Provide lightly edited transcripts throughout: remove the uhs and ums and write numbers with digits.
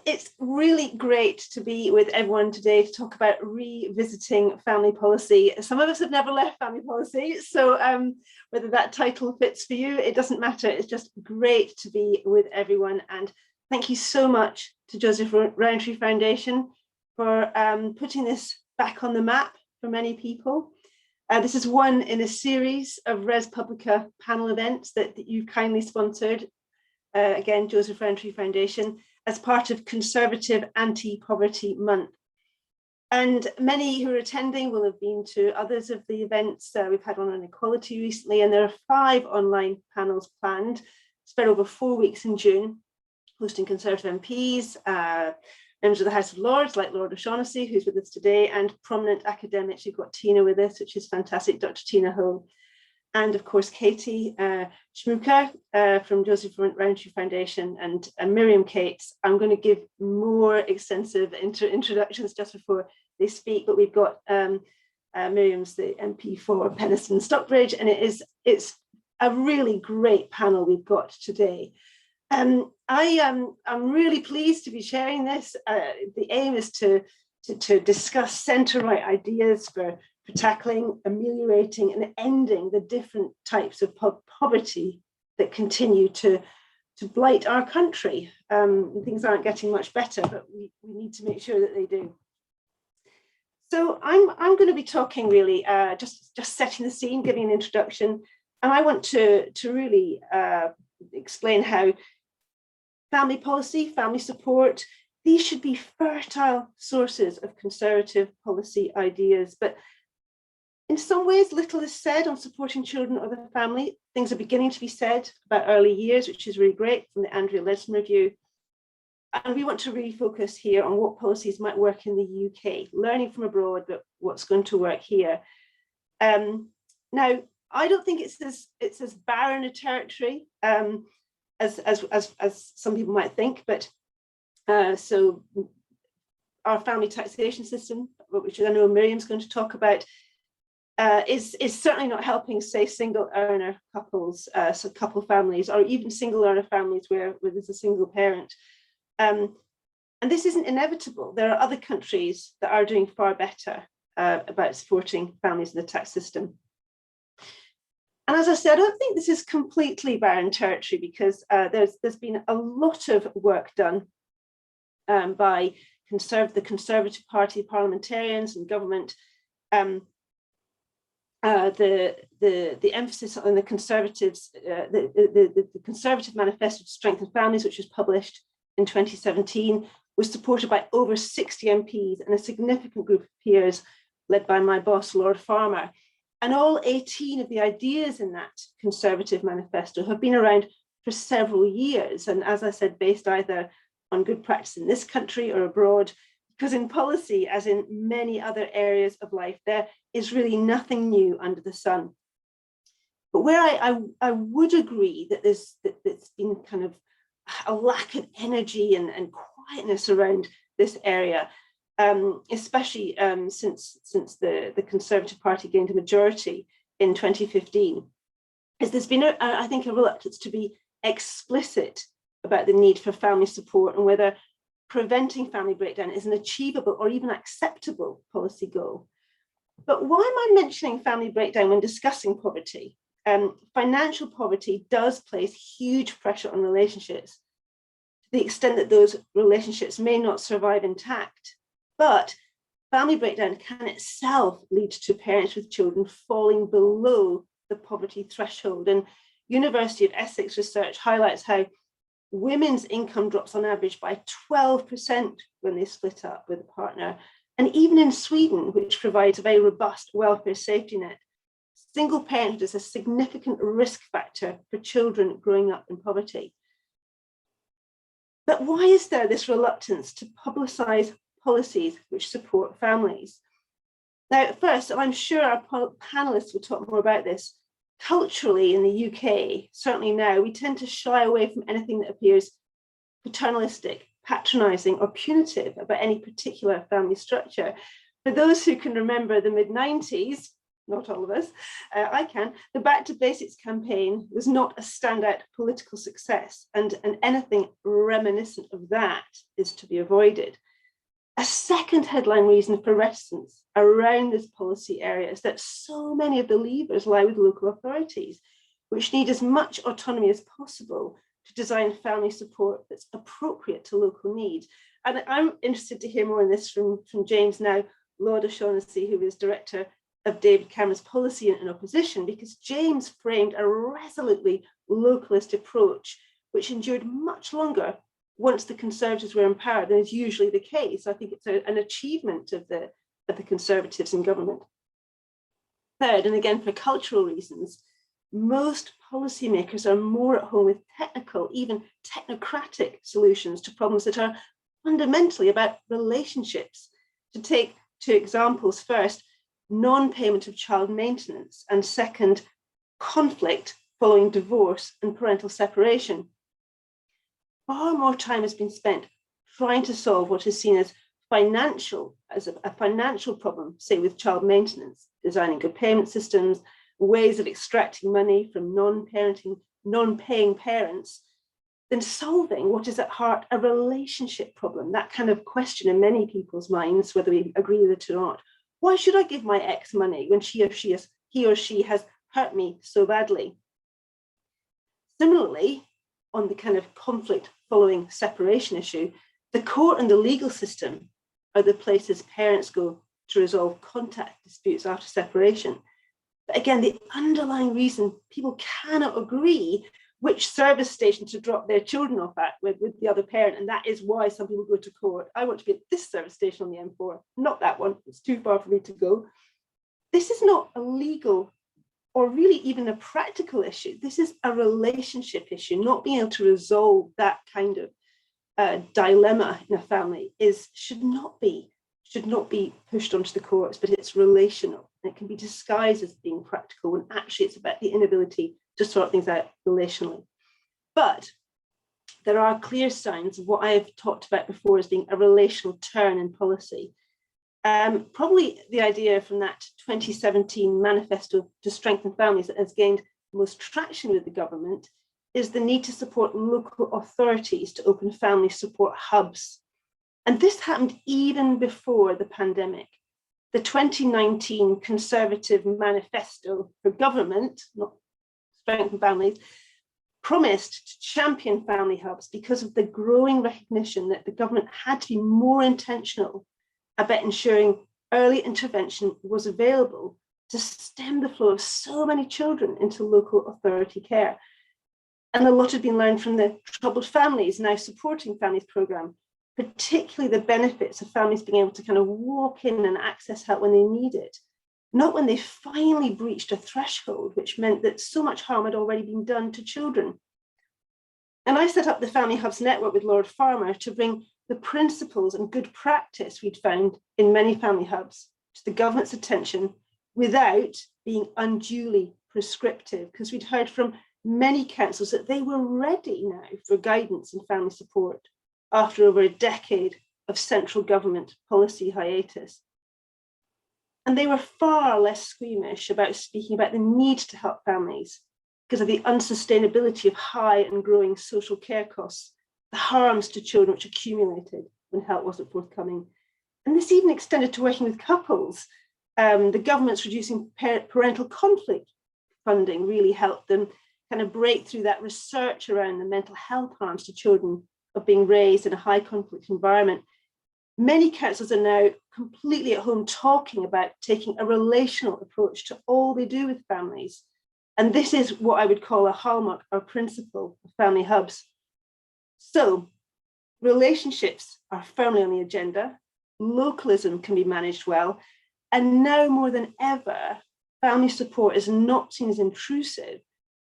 it's really great to be with everyone today to talk about revisiting family policy. Some of us have never left family policy, so whether that title fits for you, it doesn't matter. It's just great to be with everyone. And thank you so much to Joseph Rowntree Foundation for putting this back on the map for many people. This is one in a series of ResPublica panel events that you've kindly sponsored. Again, Joseph Rowntree Foundation, as part of Conservative Anti-Poverty Month. And many who are attending will have been to others of the events. We've had one on equality recently, and there are 5 online panels planned, spread over 4 weeks in June, hosting Conservative MPs, members of the House of Lords, like Lord O'Shaughnessy, who's with us today, and prominent academics. We've got Tina with us, which is fantastic, Dr. Tina Haux. And of course, Katie Schmuecker from Joseph Rowntree Foundation, and Miriam Cates. I'm going to give more extensive introductions just before they speak, but we've got Miriam's the MP for Penistone Stockbridge, and it's a really great panel we've got today. I'm really pleased to be sharing this. The aim is to discuss centre-right ideas for tackling, ameliorating and ending the different types of poverty that continue to blight our country. Things aren't getting much better, but we need to make sure that they do. So I'm going to be talking really, just setting the scene, giving an introduction, and I want to really explain how family policy, family support, these should be fertile sources of conservative policy ideas. But in some ways, little is said on supporting children or the family. Things are beginning to be said about early years, which is really great, from the Andrea Leadsom review. And we want to really focus here on what policies might work in the UK, learning from abroad, but what's going to work here. Now, I don't think it's as barren a territory as some people might think, but so our family taxation system, which I know Miriam's going to talk about, is certainly not helping, say, single earner couples, so couple families, or even single earner families where there's a single parent. And this isn't inevitable. There are other countries that are doing far better about supporting families in the tax system. And as I said, I don't think this is completely barren territory, because there's been a lot of work done by the Conservative Party parliamentarians and government. The emphasis on the Conservatives, the Conservative Manifesto to Strengthen Families, which was published in 2017, was supported by over 60 MPs and a significant group of peers led by my boss, Lord Farmer. And all 18 of the ideas in that Conservative Manifesto have been around for several years. And as I said, based either on good practice in this country or abroad, because in policy, as in many other areas of life, there is really nothing new under the sun. But where I would agree that there's been kind of a lack of energy and quietness around this area, especially since the Conservative Party gained a majority in 2015, is there's been, I think, a reluctance to be explicit about the need for family support and whether preventing family breakdown is an achievable or even acceptable policy goal. But why am I mentioning family breakdown when discussing poverty? Financial poverty does place huge pressure on relationships, to the extent that those relationships may not survive intact. But family breakdown can itself lead to parents with children falling below the poverty threshold. And University of Essex research highlights how women's income drops on average by 12% when they split up with a partner. And even in Sweden, which provides a very robust welfare safety net, single parenthood is a significant risk factor for children growing up in poverty. But why is there this reluctance to publicise policies which support families? Now, first, and I'm sure our panelists will talk more about this, culturally in the UK, certainly now, we tend to shy away from anything that appears paternalistic, patronising or punitive about any particular family structure. For those who can remember the mid-90s, not all of us, I can. The Back to Basics campaign was not a standout political success, and anything reminiscent of that is to be avoided. A second headline reason for reticence around this policy area is that so many of the levers lie with local authorities, which need as much autonomy as possible to design family support that's appropriate to local needs. And I'm interested to hear more on this from James now, Lord O'Shaughnessy, who is Director of David Cameron's Policy in Opposition, because James framed a resolutely localist approach, which endured much longer once the Conservatives were in power than is usually the case. I think it's an achievement of the Conservatives in government. Third, and again for cultural reasons, most policymakers are more at home with technical, even technocratic solutions to problems that are fundamentally about relationships. To take two examples, first, non-payment of child maintenance, and second, conflict following divorce and parental separation. Far more time has been spent trying to solve what is seen as a financial problem, say with child maintenance, designing good payment systems, ways of extracting money from non-paying parents, than solving what is at heart a relationship problem, that kind of question in many people's minds, whether we agree with it or not. Why should I give my ex money when he or she has hurt me so badly? Similarly, on the kind of conflict following separation issue, the court and the legal system are the places parents go to resolve contact disputes after separation. But again, the underlying reason people cannot agree which service station to drop their children off at with the other parent, and that is why some people go to court. I want to be at this service station on the M4, not that one, it's too far for me to go. This is not a legal or really even a practical issue. This is a relationship issue. Not being able to resolve that kind of dilemma in a family should not be pushed onto the courts, but it's relational. And it can be disguised as being practical when actually it's about the inability to sort things out relationally. But there are clear signs of what I have talked about before as being a relational turn in policy. Probably the idea from that 2017 manifesto to strengthen families that has gained most traction with the government is the need to support local authorities to open family support hubs. And this happened even before the pandemic. The 2019 Conservative Manifesto for Government, not Strengthen Families, promised to champion family hubs because of the growing recognition that the government had to be more intentional about ensuring early intervention was available to stem the flow of so many children into local authority care. And a lot had been learned from the Troubled Families Now Supporting Families programme, particularly the benefits of families being able to kind of walk in and access help when they need it, not when they finally breached a threshold, which meant that so much harm had already been done to children. And I set up the Family Hubs Network with Lord Farmer to bring the principles and good practice we'd found in many family hubs to the government's attention without being unduly prescriptive, because we'd heard from many councils that they were ready now for guidance and family support after over a decade of central government policy hiatus. And they were far less squeamish about speaking about the need to help families because of the unsustainability of high and growing social care costs, the harms to children which accumulated when help wasn't forthcoming. And this even extended to working with couples. The government's reducing parental conflict funding really helped them kind of break through that research around the mental health harms to children of being raised in a high conflict environment. Many councils are now completely at home talking about taking a relational approach to all they do with families. And this is what I would call a hallmark or principle of family hubs. So relationships are firmly on the agenda, localism can be managed well, and now more than ever, family support is not seen as intrusive,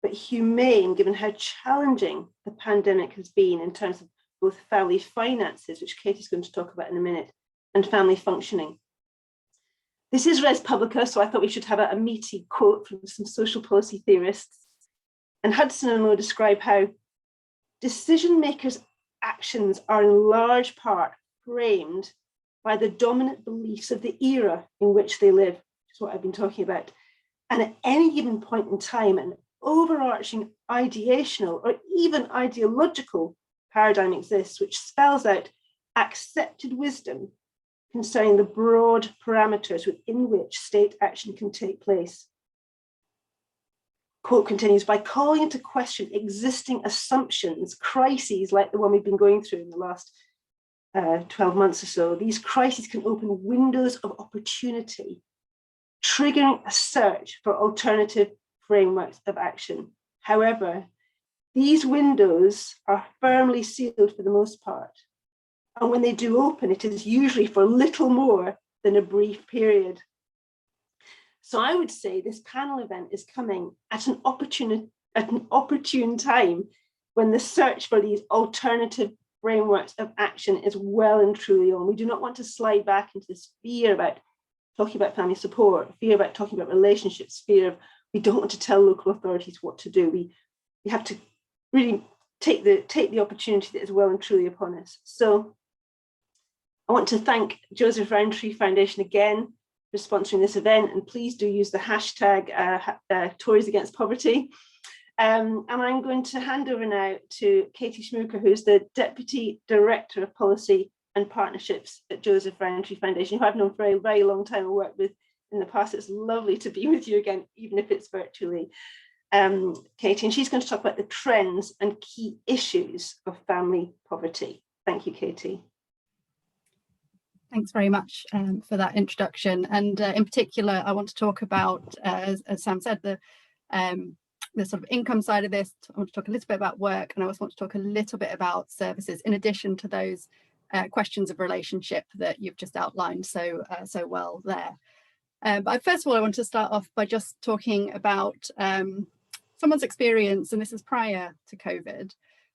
but humane, given how challenging the pandemic has been in terms of both family finances, which Kate is going to talk about in a minute, and family functioning. This is ResPublica, so I thought we should have a meaty quote from some social policy theorists. And Hudson and Lowe describe how decision makers' actions are in large part framed by the dominant beliefs of the era in which they live, which is what I've been talking about. And at any given point in time, an overarching ideational or even ideological paradigm exists, which spells out accepted wisdom concerning the broad parameters within which state action can take place. Quote continues, by calling into question existing assumptions, crises like the one we've been going through in the last 12 months or so, these crises can open windows of opportunity, triggering a search for alternative frameworks of action. However, these windows are firmly sealed for the most part. And when they do open, it is usually for little more than a brief period. So I would say this panel event is coming at an opportune time when the search for these alternative frameworks of action is well and truly on. We do not want to slide back into this fear about talking about family support, fear about talking about relationships, fear of we don't want to tell local authorities what to do. We have to really take the opportunity that is well and truly upon us. So I want to thank Joseph Rowntree Foundation again for sponsoring this event, and please do use the hashtag Tories Against Poverty. And I'm going to hand over now to Katie Schmuecker, who's the Deputy Director of Policy and Partnerships at Joseph Rowntree Foundation, who I've known for a very long time and worked with in the past. It's lovely to be with you again, even if it's virtually, Katie, and she's going to talk about the trends and key issues of family poverty. Thank you, Katie. Thanks very much for that introduction. And in particular, I want to talk about, as Sam said, the sort of income side of this. I want to talk a little bit about work, and I also want to talk a little bit about services, in addition to those questions of relationship that you've just outlined so well there. But first of all, I want to start off by just talking about someone's experience, and this is prior to COVID,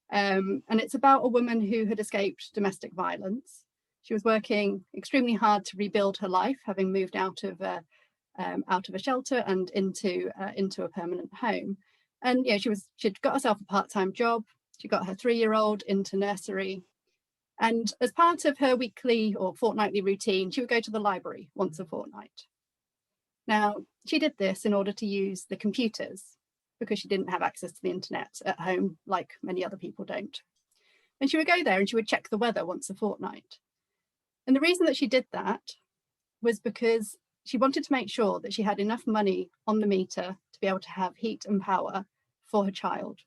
and it's about a woman who had escaped domestic violence. She was working extremely hard to rebuild her life, having moved out of a shelter and into a permanent home. And yeah, she'd got herself a part-time job. She got her 3-year-old into nursery, and as part of her weekly or fortnightly routine, she would go to the library once a fortnight. Now, she did this in order to use the computers because she didn't have access to the internet at home like many other people don't. And she would go there and she would check the weather once a fortnight. And the reason that she did that was because she wanted to make sure that she had enough money on the meter to be able to have heat and power for her child,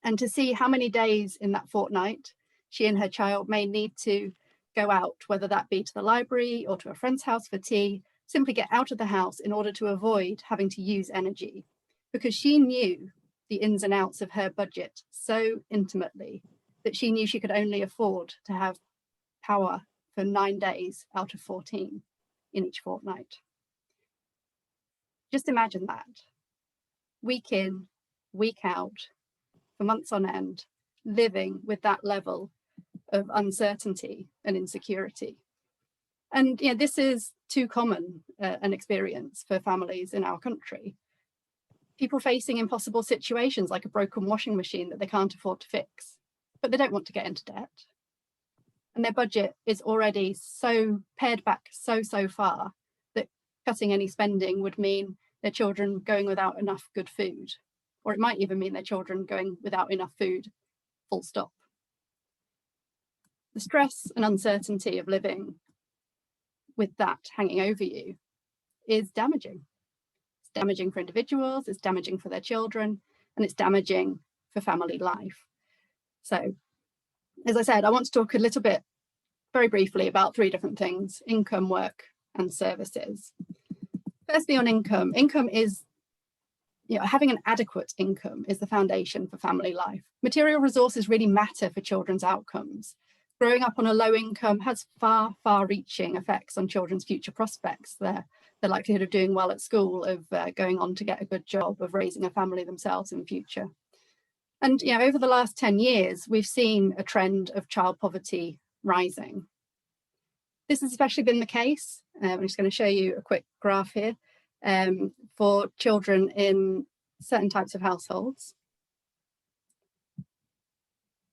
and to see how many days in that fortnight she and her child may need to go out, whether that be to the library or to a friend's house for tea, simply get out of the house in order to avoid having to use energy, because she knew the ins and outs of her budget so intimately that she knew she could only afford to have power for 9 days out of 14 in each fortnight. Just imagine that, week in, week out, for months on end, living with that level of uncertainty and insecurity. And yeah, this is too common an experience for families in our country. People facing impossible situations like a broken washing machine that they can't afford to fix, but they don't want to get into debt. And their budget is already so pared back so far that cutting any spending would mean their children going without enough good food, or it might even mean their children going without enough food, full stop. The stress and uncertainty of living with that hanging over you is damaging. It's damaging for individuals, it's damaging for their children, and it's damaging for family life. So, as I said, I want to talk a little bit, very briefly, about 3 different things: income, work, and services. Firstly, on income. Income is, having an adequate income is the foundation for family life. Material resources really matter for children's outcomes. Growing up on a low income has far-reaching effects on children's future prospects, their likelihood of doing well at school, of going on to get a good job, of raising a family themselves in the future. And over the last 10 years, we've seen a trend of child poverty rising. This has especially been the case, I'm just going to show you a quick graph here, for children in certain types of households.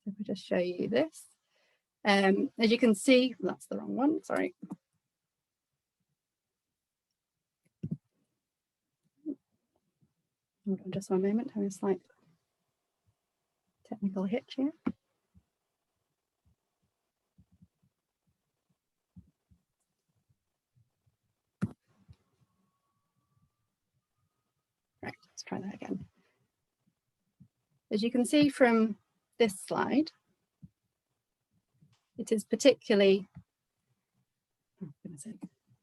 If I just show you this. As you can see, that's the wrong one, sorry. Hold on just one moment, having a slight technical hitch here. Right, let's try that again. As you can see from this slide, it is particularly, there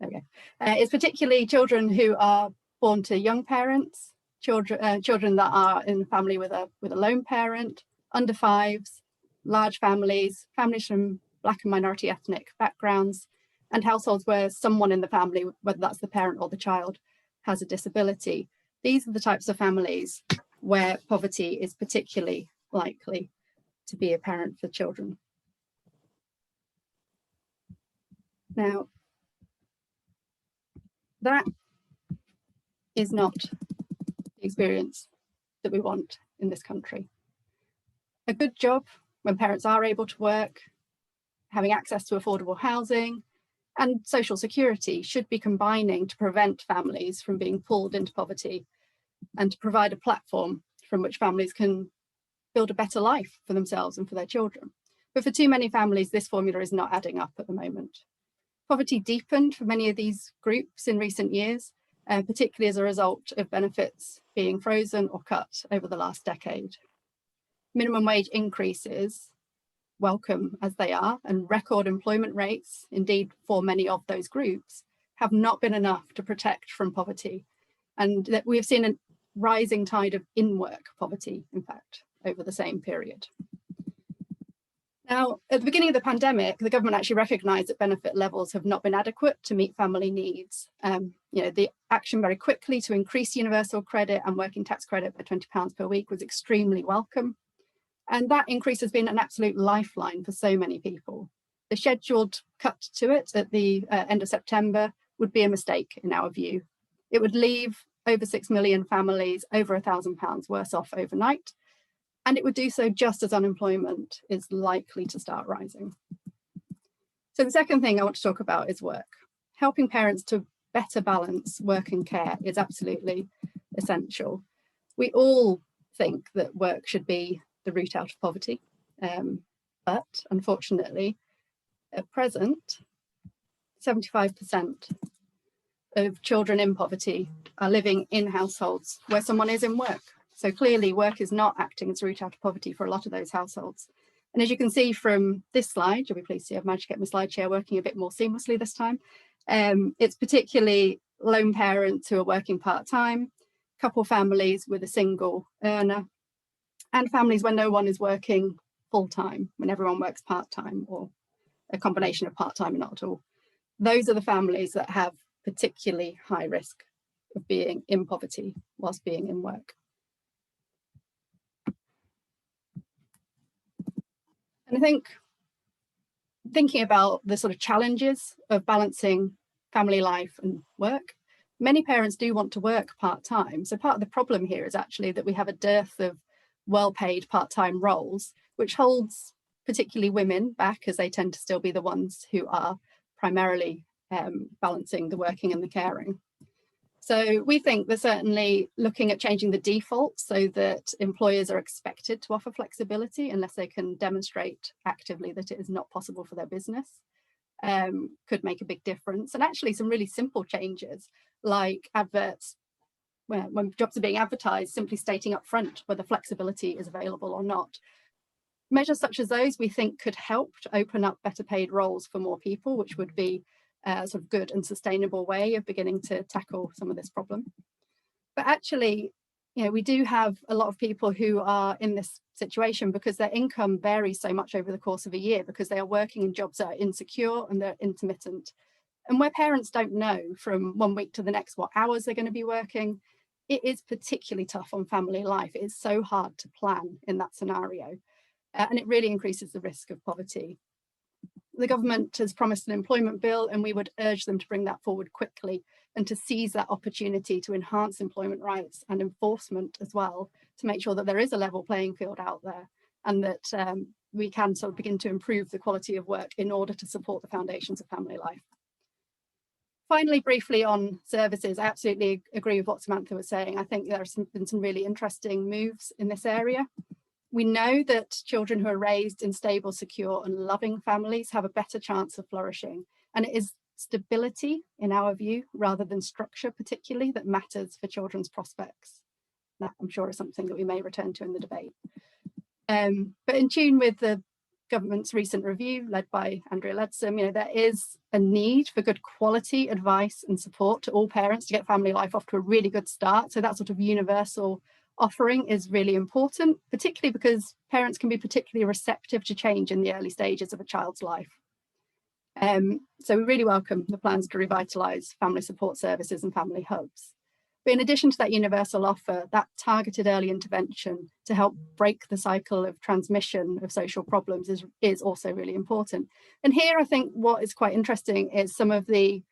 we go. It's particularly children who are born to young parents, children that are in a family with a lone parent, under fives, large families, families from Black and minority ethnic backgrounds, and households where someone in the family, whether that's the parent or the child, has a disability. These are the types of families where poverty is particularly likely to be apparent for children. Now, that is not the experience that we want in this country. A good job when parents are able to work, having access to affordable housing and social security should be combining to prevent families from being pulled into poverty and to provide a platform from which families can build a better life for themselves and for their children. But for too many families, this formula is not adding up at the moment. Poverty deepened for many of these groups in recent years, particularly as a result of benefits being frozen or cut over the last decade. Minimum wage increases, welcome as they are, and record employment rates, indeed for many of those groups, have not been enough to protect from poverty. And that we've seen a rising tide of in-work poverty, in fact, over the same period. Now, at the beginning of the pandemic, the government actually recognised that benefit levels have not been adequate to meet family needs. The action very quickly to increase universal credit and working tax credit by £20 per week was extremely welcome. And that increase has been an absolute lifeline for so many people. The scheduled cut to it at the end of September would be a mistake in our view. It would leave over 6 million families over £1,000 worse off overnight. And it would do so just as unemployment is likely to start rising. So the second thing I want to talk about is work. Helping parents to better balance work and care is absolutely essential. We all think that work should be the route out of poverty, but unfortunately, at present, 75% of children in poverty are living in households where someone is in work. So clearly work is not acting as a route out of poverty for a lot of those households. And as you can see from this slide, you'll be pleased to see I've managed to get my slide share working a bit more seamlessly this time. It's particularly lone parents who are working part-time, couple families with a single earner, and families where no one is working full-time, when everyone works part-time or a combination of part-time and not at all. Those are the families that have particularly high risk of being in poverty whilst being in work. And I think thinking about the sort of challenges of balancing family life and work, many parents do want to work part-time. So part of the problem here is actually that we have a dearth of well-paid part-time roles, which holds particularly women back, as they tend to still be the ones who are primarily balancing the working and the caring. So we think they're certainly looking at changing the default so that employers are expected to offer flexibility unless they can demonstrate actively that it is not possible for their business, could make a big difference. And actually some really simple changes like adverts, when jobs are being advertised, simply stating up front whether flexibility is available or not. Measures such as those we think could help to open up better paid roles for more people, which would be a sort of good and sustainable way of beginning to tackle some of this problem. But actually, we do have a lot of people who are in this situation because their income varies so much over the course of a year because they are working in jobs that are insecure and they're intermittent. And where parents don't know from one week to the next what hours they're going to be working, it is particularly tough on family life. It is so hard to plan in that scenario. And it really increases the risk of poverty. The government has promised an employment bill and we would urge them to bring that forward quickly and to seize that opportunity to enhance employment rights and enforcement as well, to make sure that there is a level playing field out there and that we can sort of begin to improve the quality of work in order to support the foundations of family life. Finally, briefly on services, I absolutely agree with what Samantha was saying. I think there have been some really interesting moves in this area. We know that children who are raised in stable, secure and loving families have a better chance of flourishing. And it is stability, in our view, rather than structure particularly, that matters for children's prospects. That, I'm sure, is something that we may return to in the debate. But in tune with the government's recent review led by Andrea Leadsom, there is a need for good quality advice and support to all parents to get family life off to a really good start. So that sort of universal offering is really important, particularly because parents can be particularly receptive to change in the early stages of a child's life. So we really welcome the plans to revitalise family support services and family hubs. But in addition to that universal offer, that targeted early intervention to help break the cycle of transmission of social problems is also really important. And here I think what is quite interesting is some of the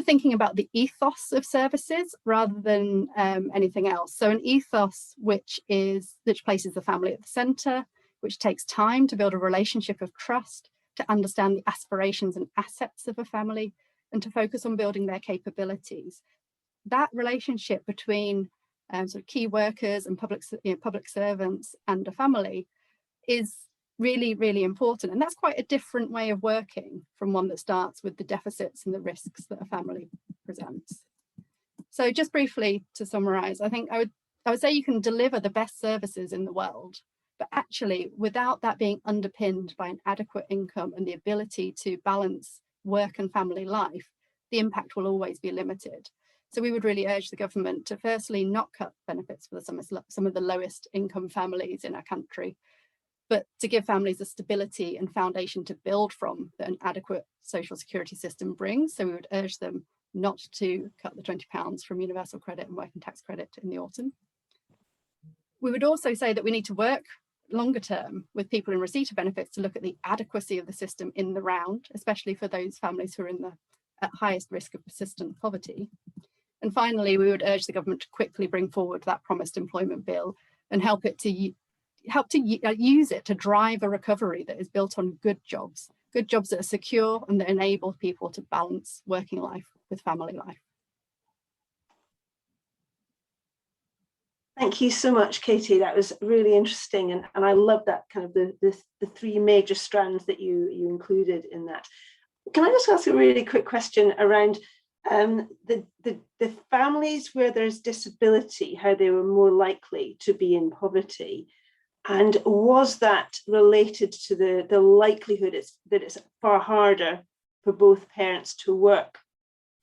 thinking about the ethos of services rather than anything else. So an ethos which places the family at the centre, which takes time to build a relationship of trust, to understand the aspirations and assets of a family, and to focus on building their capabilities. That relationship between sort of key workers and public servants and a family is really, really important. And that's quite a different way of working from one that starts with the deficits and the risks that a family presents. So just briefly to summarise, I think I would say you can deliver the best services in the world, but actually without that being underpinned by an adequate income and the ability to balance work and family life, the impact will always be limited. So we would really urge the government to firstly not cut benefits for some of the lowest income families in our country, but to give families the stability and foundation to build from that an adequate social security system brings. So we would urge them not to cut the £20 from universal credit and working tax credit in the autumn. We would also say that we need to work longer term with people in receipt of benefits to look at the adequacy of the system in the round, especially for those families who are at highest risk of persistent poverty. And finally, we would urge the government to quickly bring forward that promised employment bill and help to use it to drive a recovery that is built on good jobs that are secure and that enable people to balance working life with family life. Thank you so much, Katie. That was really interesting, and I love that kind of the three major strands that you included in that. Can I just ask a really quick question around the families where there's disability, how they were more likely to be in poverty, and was that related to the likelihood that it's far harder for both parents to work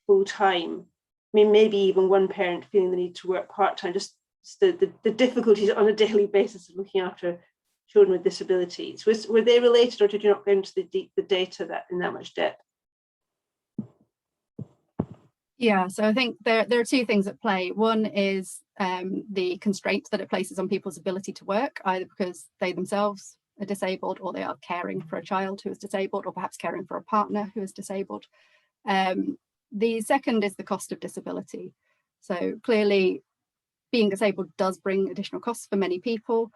full time? I mean, maybe even one parent feeling the need to work part time, just the difficulties on a daily basis of looking after children with disabilities. Were they related, or did you not go into the data in that much depth? Yeah, so I think there are two things at play. One is the constraints that it places on people's ability to work, either because they themselves are disabled or they are caring for a child who is disabled, or perhaps caring for a partner who is disabled. The second is the cost of disability. So clearly being disabled does bring additional costs for many people.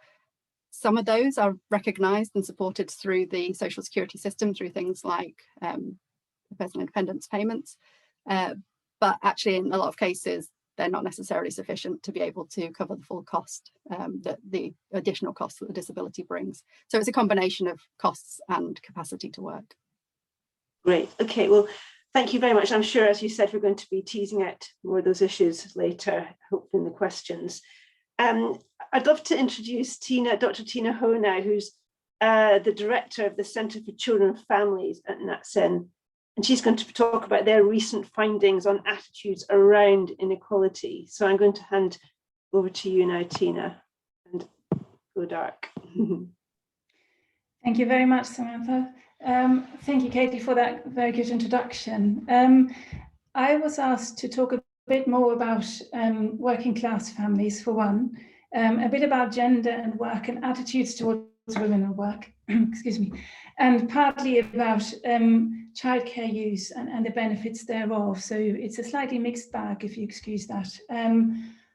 Some of those are recognised and supported through the social security system through things like personal independence payments. But actually, in a lot of cases, they're not necessarily sufficient to be able to cover the full cost, the additional costs that the disability brings. So it's a combination of costs and capacity to work. Great. Okay, well, thank you very much. I'm sure, as you said, we're going to be teasing out more of those issues later, hopefully in the questions. I'd love to introduce Dr. Tina Haux now, who's the director of the Centre for Children and Families at Natcen. And she's going to talk about their recent findings on attitudes around inequality. So I'm going to hand over to you now, Tina, and go dark. Thank you very much, Samantha. Thank you, Katie, for that very good introduction. I was asked to talk a bit more about working class families, for one, a bit about gender and work and attitudes towards women and work, excuse me, and partly about childcare use and the benefits thereof. So it's a slightly mixed bag, if you excuse that.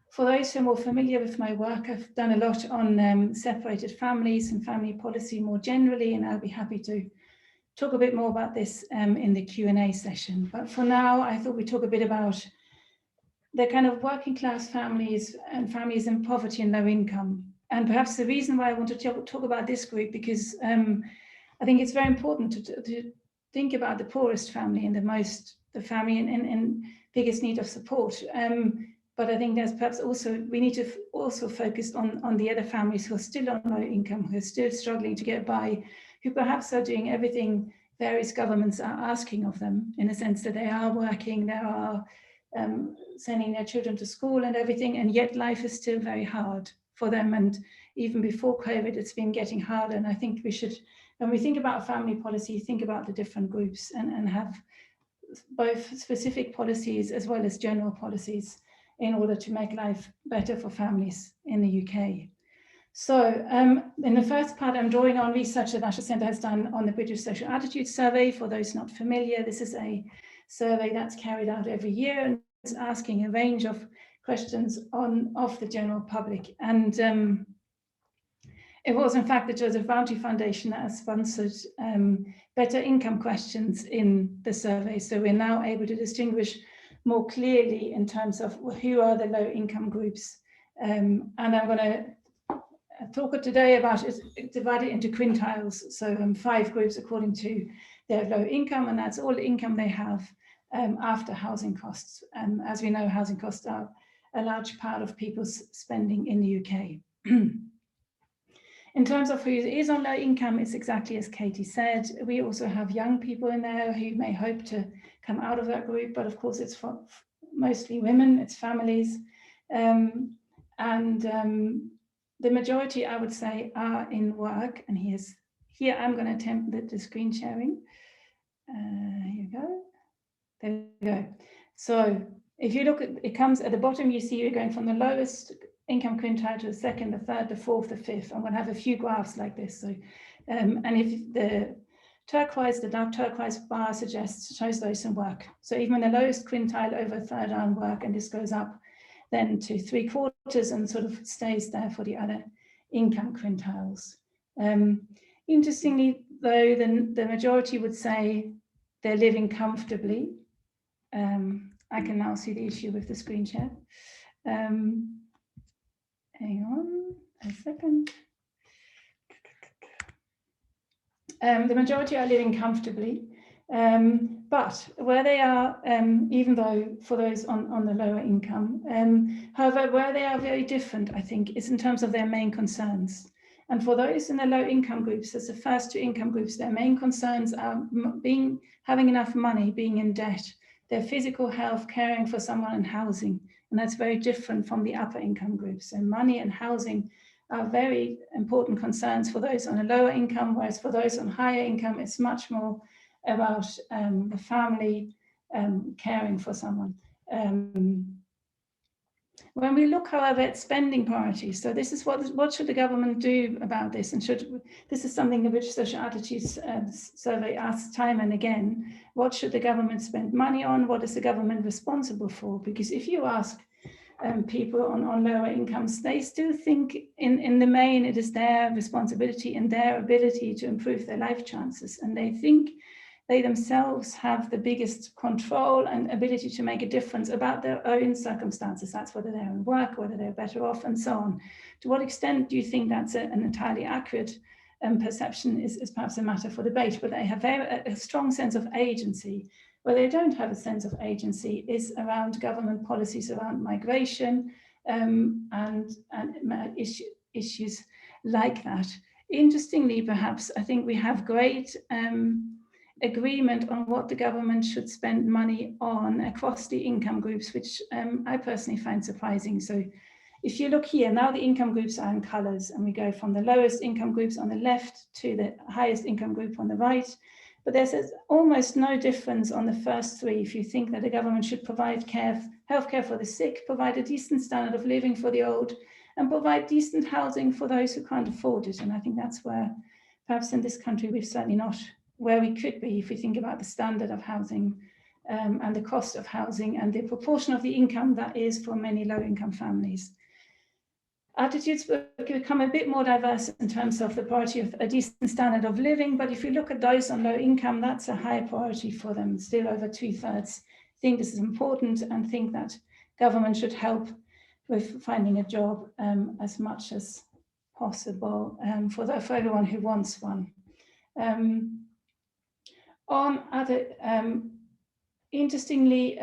For those who are more familiar with my work, I've done a lot on separated families and family policy more generally, and I'll be happy to talk a bit more about this in the Q&A session. But for now, I thought we'd talk a bit about the kind of working class families and families in poverty and low income. And perhaps the reason why I want to talk about this group, because I think it's very important to think about the poorest family and the family in biggest need of support. But I think there's perhaps also, we need to also focus on the other families who are still on low income, who are still struggling to get by, who perhaps are doing everything various governments are asking of them, in the sense that they are working, they are sending their children to school and everything, and yet life is still very hard for them. And even before COVID, it's been getting harder. And I think we should, when we think about family policy, think about the different groups and have both specific policies as well as general policies in order to make life better for families in the UK. So in the first part, I'm drawing on research that National Centre has done on the British Social Attitude Survey. For those not familiar, this is a survey that's carried out every year, and it's asking a range of questions of the general public. And it was in fact the Joseph Rowntree Foundation that has sponsored better income questions in the survey. So we're now able to distinguish more clearly in terms of who are the low income groups. And I'm going to talk today about it divided into quintiles. So 5 groups according to their low income, and that's all the income they have after housing costs. As we know, housing costs are a large part of people's spending in the UK. In terms of who is on low income, it's exactly as Katie said. We also have young people in there who may hope to come out of that group, but of course it's for mostly women, it's families. The majority, I would say, are in work. And here I'm going to attempt the screen sharing. Here you go. There you go. So if you look at, it comes at the bottom, you see you're going from the lowest income quintile to the second, the third, the fourth, the fifth. I'm going to have a few graphs like this. So, and if the dark turquoise bar shows those in work. So even the lowest quintile over a third are in work, and this goes up then to 3/4 and sort of stays there for the other income quintiles. Interestingly, though, the majority would say they're living comfortably. I can now see the issue with the screen share. Hang on a second. The majority are living comfortably, but where they are, even though for those on the lower income, however, where they are very different, I think, is in terms of their main concerns. And for those in the low income groups, as the first 2 income groups, their main concerns are having enough money, being in debt, their physical health, caring for someone, and housing. And that's very different from the upper income groups. So money and housing are very important concerns for those on a lower income, whereas for those on higher income, it's much more about the family caring for someone. When we look, however, at spending priorities, so this is what should the government do about this? And this is something the British Social Attitudes Survey asks time and again. What should the government spend money on? What is the government responsible for? Because if you ask people on lower incomes, they still think in the main it is their responsibility and their ability to improve their life chances. And they think they themselves have the biggest control and ability to make a difference about their own circumstances. That's whether they're in work, whether they're better off, and so on. To what extent do you think that's an entirely accurate perception is perhaps a matter for debate, but they have a strong sense of agency. Where they don't have a sense of agency is around government policies around migration and issues like that. Interestingly, perhaps, I think we have great agreement on what the government should spend money on across the income groups, which I personally find surprising. So if you look here, now the income groups are in colors, and we go from the lowest income groups on the left to the highest income group on the right. But there's almost no difference on the first 3. If you think that the government should provide healthcare for the sick, provide a decent standard of living for the old, and provide decent housing for those who can't afford it. And I think that's where, perhaps in this country, we're certainly not where we could be if we think about the standard of housing and the cost of housing and the proportion of the income that is for many low-income families. attitudes become a bit more diverse in terms of the priority of a decent standard of living. But if you look at those on low income, that's a high priority for them. Still over 2/3 think this is important and think that government should help with finding a job as much as possible for everyone who wants one. On other, interestingly,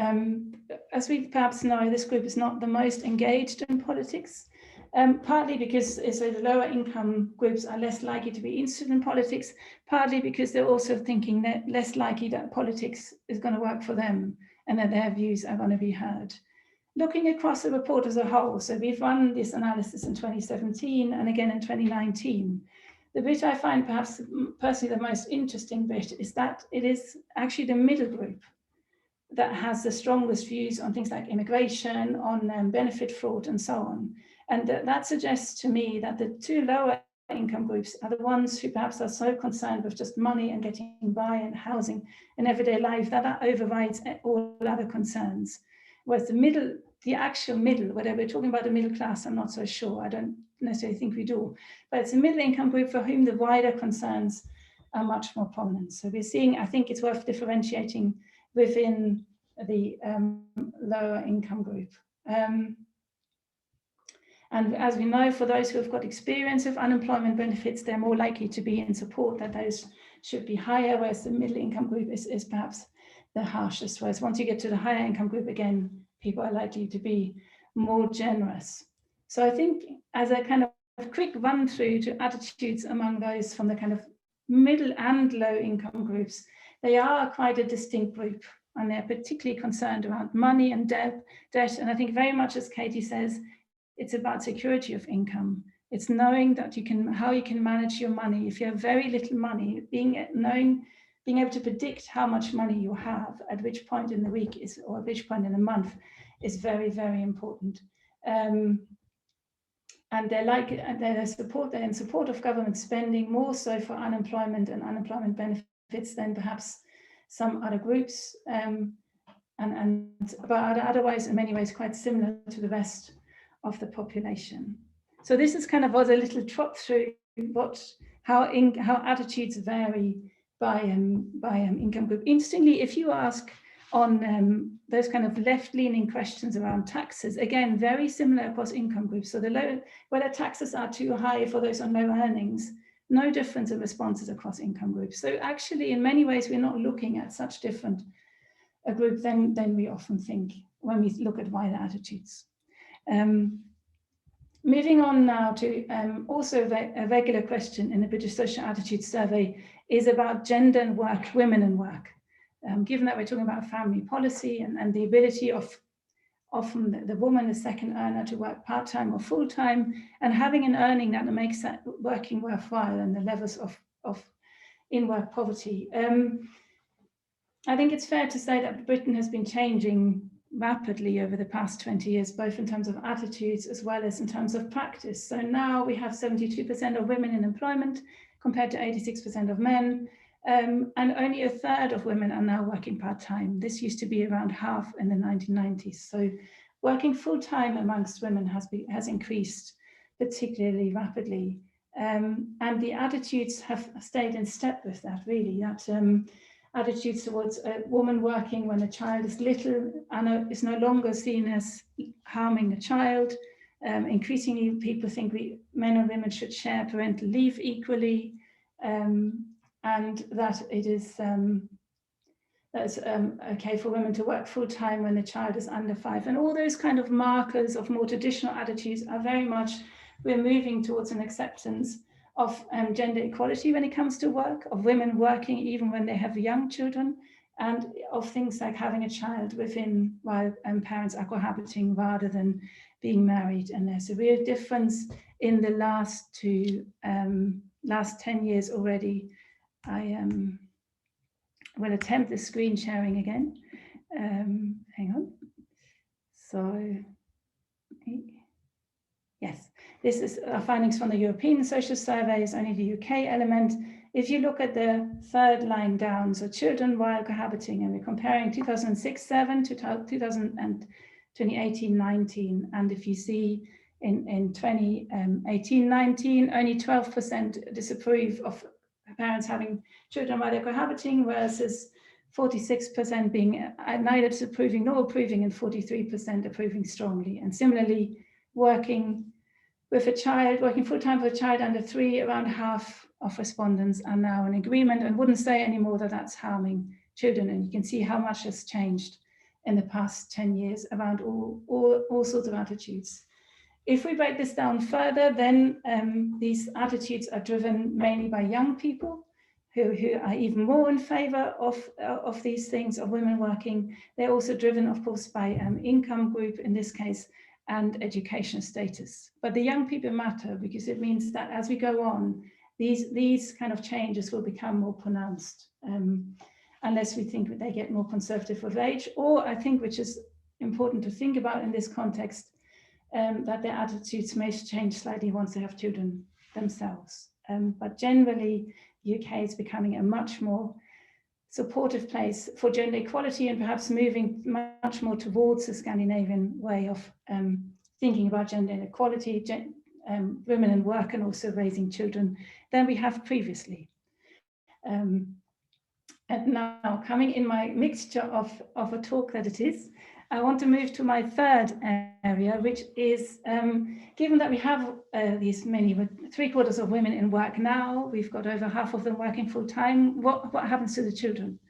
as we perhaps know, this group is not the most engaged in politics, partly because the lower income groups are less likely to be interested in politics, partly because they're also thinking that less likely that politics is going to work for them and that their views are going to be heard. Looking across the report as a whole, so we've run this analysis in 2017 and again in 2019. The bit I find perhaps personally the most interesting bit is that it is actually the middle group that has the strongest views on things like immigration, on benefit fraud and so on. And that suggests to me that the two lower income groups are the ones who perhaps are so concerned with just money and getting by and housing and everyday life that overrides all other concerns. Whereas the actual middle, whether we're talking about the middle class, I'm not so sure. I don't necessarily think we do. But it's a middle income group for whom the wider concerns are much more prominent. So we're seeing, I think it's worth differentiating within the lower income group. And as we know, for those who have got experience of unemployment benefits, they're more likely to be in support, that those should be higher, whereas the middle income group is perhaps the harshest. Whereas once you get to the higher income group, again, people are likely to be more generous. So I think as a kind of quick run through to attitudes among those from the kind of middle and low income groups, they are quite a distinct group, and they're particularly concerned around money and debt. And I think very much, as Katie says, it's about security of income. It's knowing that how you can manage your money. If you have very little money, being able to predict how much money you have at which point in the week or at which point in the month is very, very important. And they're in support of government spending, more so for unemployment and unemployment benefits than perhaps some other groups, but otherwise in many ways quite similar to the rest of the population. So this is kind of was a little trot through how attitudes vary by income group. Interestingly, if you ask on those kind of left-leaning questions around taxes, again, very similar across income groups. So whether taxes are too high for those on low earnings, no difference in responses across income groups. So actually, in many ways, we're not looking at such different a group than we often think when we look at wider attitudes. Moving on now to also a regular question in the British Social Attitudes Survey is about gender and work, women and work. Given that we're talking about family policy and the ability of often the woman, the second earner, to work part-time or full-time, and having an earning that makes that working worthwhile and the levels of in-work poverty. I think it's fair to say that Britain has been changing rapidly over the past 20 years, both in terms of attitudes as well as in terms of practice. So now we have 72% of women in employment compared to 86% of men, and only a third of women are now working part-time. This used to be around half in the 1990s. So working full-time amongst women has increased particularly rapidly. And the attitudes have stayed in step with that, really. That attitudes towards a woman working when a child is little is no longer seen as harming the child. Increasingly, people think men and women should share parental leave equally, and that it is okay for women to work full-time when the child is under 5. And all those kind of markers of more traditional attitudes are very much, we're moving towards an acceptance of gender equality when it comes to work, of women working even when they have young children, and of things like having a child while parents are cohabiting rather than being married. And there's a real difference in the last 10 years already. I will attempt the screen sharing again. Hang on. So, yes, this is our findings from the European Social Survey, is only the UK element. If you look at the third line down, so children while cohabiting, and we're comparing 2006-7 to 2018-19, and if you see in 2018-19, only 12% disapprove of parents having children while they're cohabiting, versus 46% being neither disapproving nor approving, and 43% approving strongly. And similarly, working with a child, working full-time for a child under 3, around half of respondents are now in agreement and wouldn't say anymore that that's harming children. And you can see how much has changed in the past 10 years around all sorts of attitudes. If we break this down further, then these attitudes are driven mainly by young people who are even more in favor of these things, of women working. They're also driven, of course, by income group in this case, and education status. But the young people matter, because it means that as we go on, these kind of changes will become more pronounced, unless we think that they get more conservative with age, or I think, which is important to think about in this context, that their attitudes may change slightly once they have children themselves. But generally, the UK is becoming a much more supportive place for gender equality, and perhaps moving much more towards the Scandinavian way of thinking about gender inequality, women in work, and also raising children than we have previously. And now, coming in my mixture of a talk that it is, I want to move to my third area, which is, given that we have these many, 3/4 of women in work now, we've got over half of them working full time, what happens to the children?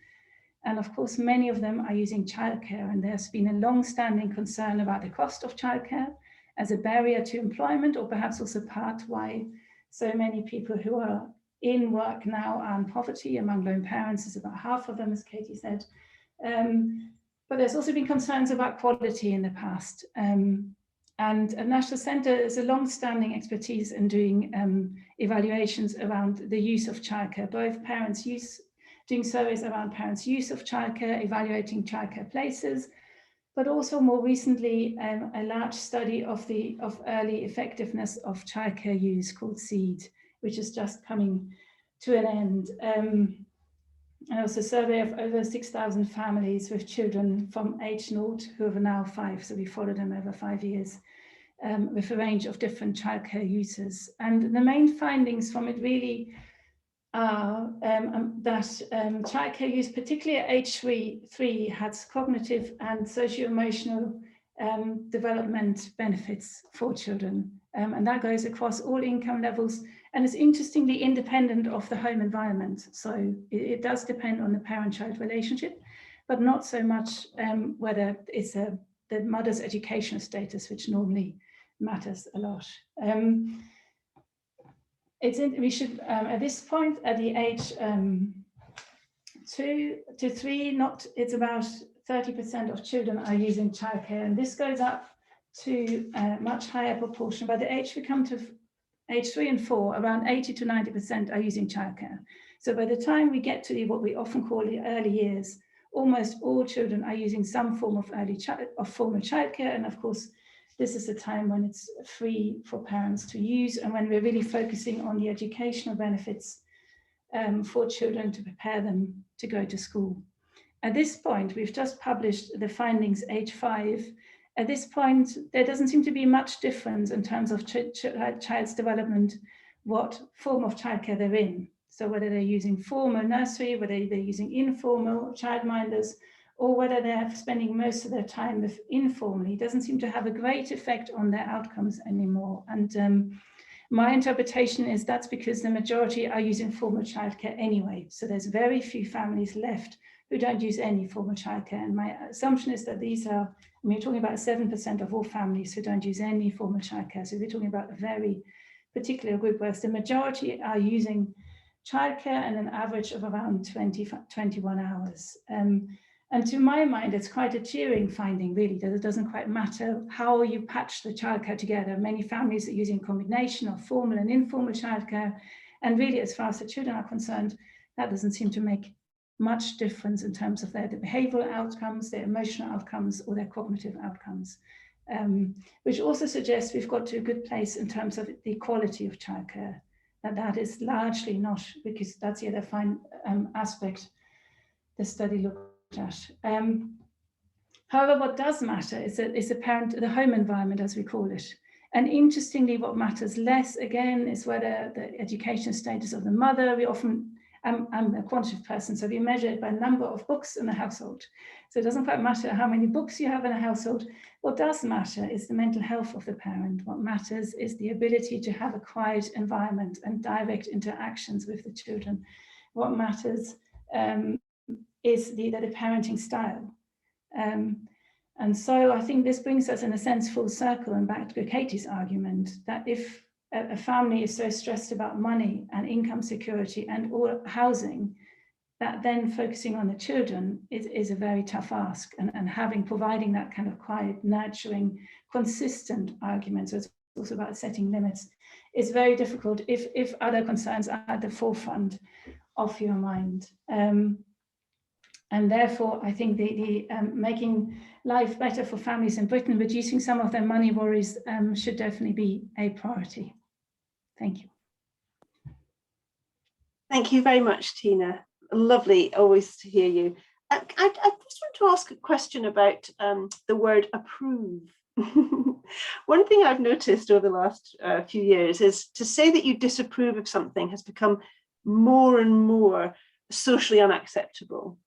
And of course, many of them are using childcare, and there's been a long-standing concern about the cost of childcare as a barrier to employment, or perhaps also part why so many people who are in work now are in poverty. Among lone parents is about half of them, as Katie said. But there's also been concerns about quality in the past. And a National Centre is a long-standing expertise in doing evaluations around the use of childcare, both doing surveys around parents' use of childcare, evaluating childcare places, but also more recently, a large study of early effectiveness of childcare use called SEED, which is just coming to an end. And also a survey of over 6,000 families with children from age 0 who are now 5, so we followed them over 5 years, with a range of different childcare uses. And the main findings from it really are that childcare use, particularly at age 3, has cognitive and socio-emotional development benefits for children. And that goes across all income levels, and is interestingly independent of the home environment. So it does depend on the parent-child relationship, but not so much whether it's the mother's educational status, which normally matters a lot. We should, at this point, at the age 2 to 3, it's about 30% of children are using childcare, and this goes up to a much higher proportion. By the age we come to age 3 and 4, around 80 to 90% are using childcare. So by the time we get to what we often call the early years, almost all children are using some form of formal childcare. And of course, this is the time when it's free for parents to use, and when we're really focusing on the educational benefits for children to prepare them to go to school. At this point, we've just published the findings age 5. At this point, there doesn't seem to be much difference in terms of child's development, what form of childcare they're in. So whether they're using formal nursery, whether they're using informal childminders, or whether they're spending most of their time with informally, doesn't seem to have a great effect on their outcomes anymore. And my interpretation is that's because the majority are using formal childcare anyway. So there's very few families left who don't use any formal childcare. And my assumption is that these are, we're talking about 7% of all families who don't use any formal childcare. So we're talking about a very particular group, whereas the majority are using childcare and an average of around 21 hours. And to my mind, it's quite a cheering finding, really, that it doesn't quite matter how you patch the childcare together. Many families are using a combination of formal and informal childcare. And really, as far as the children are concerned, that doesn't seem to make much difference in terms of their behavioral outcomes, their emotional outcomes, or their cognitive outcomes, which also suggests we've got to a good place in terms of the quality of childcare. That is largely not, because that's the other fine aspect the study looked at. However, what does matter is the home environment, as we call it. And interestingly, what matters less, again, is whether the education status of the mother. We often, I'm a quantitative person, so we measure it by number of books in the household. So it doesn't quite matter how many books you have in a household. What does matter is the mental health of the parent. What matters is the ability to have a quiet environment and direct interactions with the children. What matters is the parenting style. And so I think this brings us in a sense full circle and back to Katie's argument that if a family is so stressed about money and income security and or housing, that then focusing on the children is a very tough ask, and providing that kind of quiet, nurturing, consistent argument, so it's also about setting limits, is very difficult if other concerns are at the forefront of your mind. And therefore, I think the making life better for families in Britain, reducing some of their money worries should definitely be a priority. Thank you. Thank you very much, Tina. Lovely, always to hear you. I just want to ask a question about the word approve. One thing I've noticed over the last few years is to say that you disapprove of something has become more and more socially unacceptable.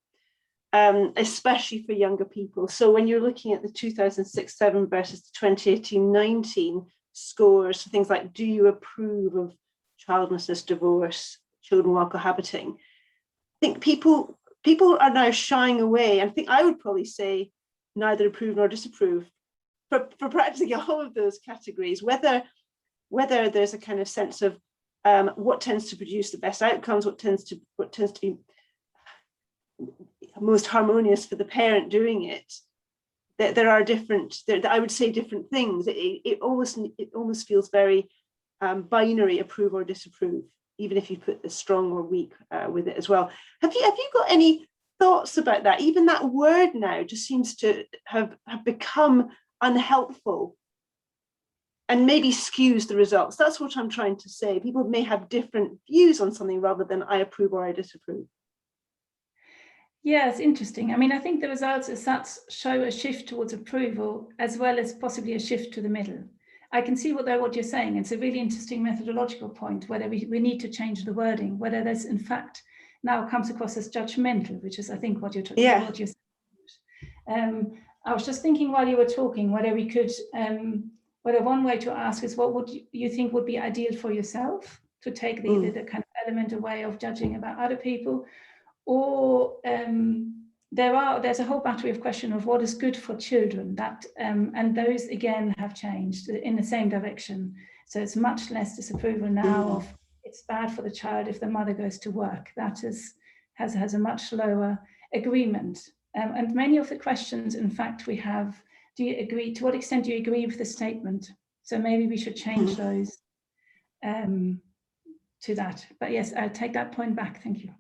Especially for younger people. So when you're looking at the 2006-7 versus the 2018-19 scores, things like, do you approve of childlessness, divorce, children while cohabiting? I think people are now shying away. I think I would probably say neither approve nor disapprove for practically all of those categories, whether there's a kind of sense of what tends to produce the best outcomes, what tends to be most harmonious for the parent doing it. There are I would say different things. It almost feels very binary, approve or disapprove, even if you put the strong or weak with it as well. Have you got any thoughts about that? Even that word now just seems to have become unhelpful and maybe skews the results. That's what I'm trying to say. People may have different views on something rather than I approve or I disapprove. Yeah, it's interesting. I mean, I think the results as such show a shift towards approval as well as possibly a shift to the middle. I can see what you're saying. It's a really interesting methodological point, whether we need to change the wording, whether there's in fact now comes across as judgmental, which is I think what you're talking about. I was just thinking while you were talking, whether we could, whether one way to ask is what would you think would be ideal for yourself to take the kind of element away of judging about other people. Or there's a whole battery of questions of what is good for children, that and those again have changed in the same direction. So it's much less disapproval now of it's bad for the child if the mother goes to work. That has a much lower agreement. And many of the questions, in fact, we have, do you agree? To what extent do you agree with the statement? So maybe we should change those to that. But yes, I'll take that point back. Thank you.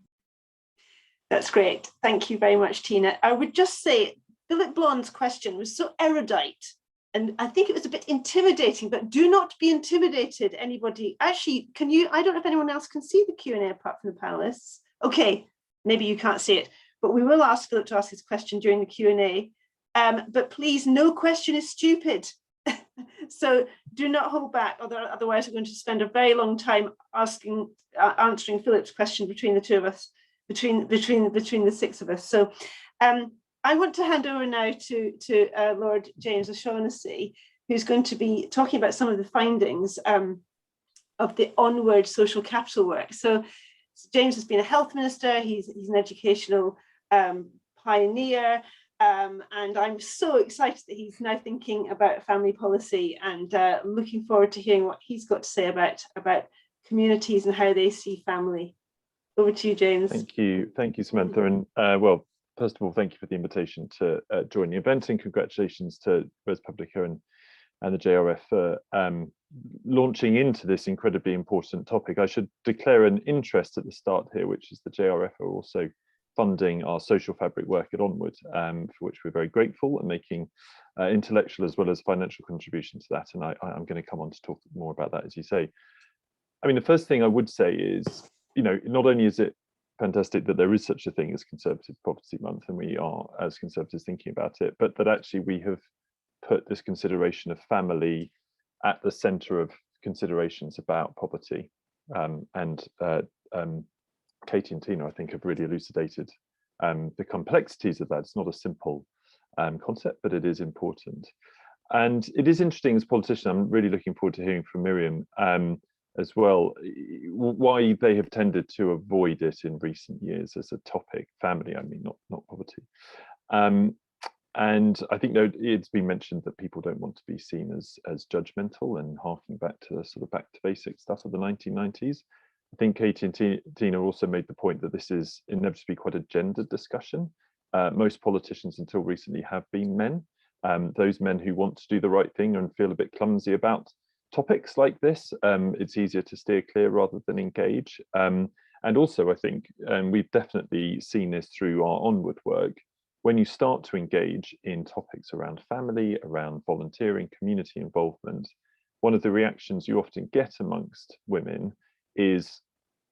That's great. Thank you very much, Tina. I would just say Philip Blond's question was so erudite and I think it was a bit intimidating, but do not be intimidated, anybody. Actually, I don't know if anyone else can see the Q&A apart from the panelists. Okay, maybe you can't see it, but we will ask Philip to ask his question during the Q&A. But please, no question is stupid. So do not hold back, otherwise we're going to spend a very long time answering Philip's question between the two of us. Between the six of us. So I want to hand over now to Lord James O'Shaughnessy, who's going to be talking about some of the findings of the onward social capital work. So James has been a health minister, he's an educational pioneer, and I'm so excited that he's now thinking about family policy and looking forward to hearing what he's got to say about communities and how they see family. Over to you, James. Thank you, Samantha. And well, first of all, thank you for the invitation to join the event, and congratulations to ResPublica and the JRF for launching into this incredibly important topic. I should declare an interest at the start here, which is the JRF are also funding our social fabric work at Onward, for which we're very grateful, and making intellectual as well as financial contribution to that. And I'm going to come on to talk more about that, as you say. I mean, the first thing I would say is, not only is it fantastic that there is such a thing as Conservative Poverty Month, and we are, as Conservatives, thinking about it, but that actually we have put this consideration of family at the centre of considerations about poverty. Katie and Tina, I think, have really elucidated the complexities of that. It's not a simple concept, but it is important. And it is interesting as a politician, I'm really looking forward to hearing from Miriam as well, why they have tended to avoid it in recent years as a topic. Family, I mean, not poverty. And I think it's been mentioned that people don't want to be seen as judgmental, and harking back to the sort of back to basic stuff of the 1990s. I think Katie and Tina also made the point that this is inevitably quite a gendered discussion. Most politicians until recently have been men. Those men who want to do the right thing and feel a bit clumsy about topics like this, it's easier to steer clear rather than engage. And also, I think, and we've definitely seen this through our onward work, when you start to engage in topics around family, around volunteering, community involvement, one of the reactions you often get amongst women is,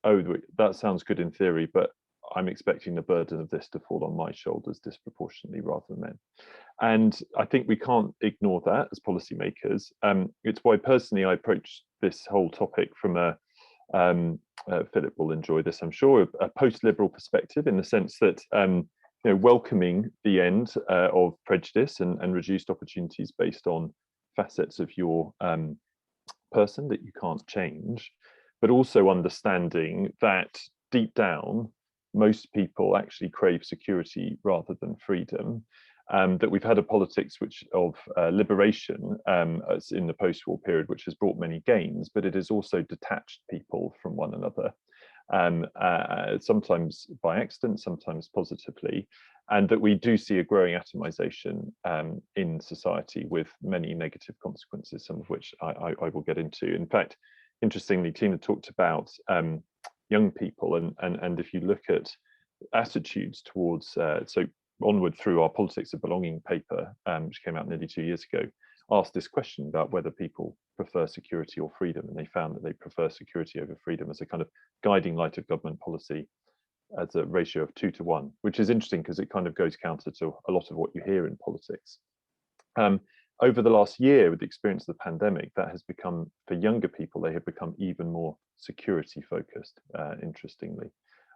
oh, that sounds good in theory, but I'm expecting the burden of this to fall on my shoulders disproportionately rather than men. And I think we can't ignore that as policymakers. It's why personally I approach this whole topic from Philip will enjoy this, I'm sure, a post-liberal perspective, in the sense that welcoming the end of prejudice and reduced opportunities based on facets of your person that you can't change, but also understanding that deep down, most people actually crave security rather than freedom. That we've had a politics of liberation as in the post-war period, which has brought many gains, but it has also detached people from one another, sometimes by accident, sometimes positively, and that we do see a growing atomization in society with many negative consequences, some of which I will get into. In fact, interestingly, Tina talked about young people, and if you look at attitudes towards, so Onward, through our Politics of Belonging paper, which came out nearly 2 years ago, asked this question about whether people prefer security or freedom, and they found that they prefer security over freedom as a kind of guiding light of government policy, as a ratio of 2 to 1, which is interesting because it kind of goes counter to a lot of what you hear in politics. Over the last year, with the experience of the pandemic, that has become, for younger people, they have become even more security focused, interestingly.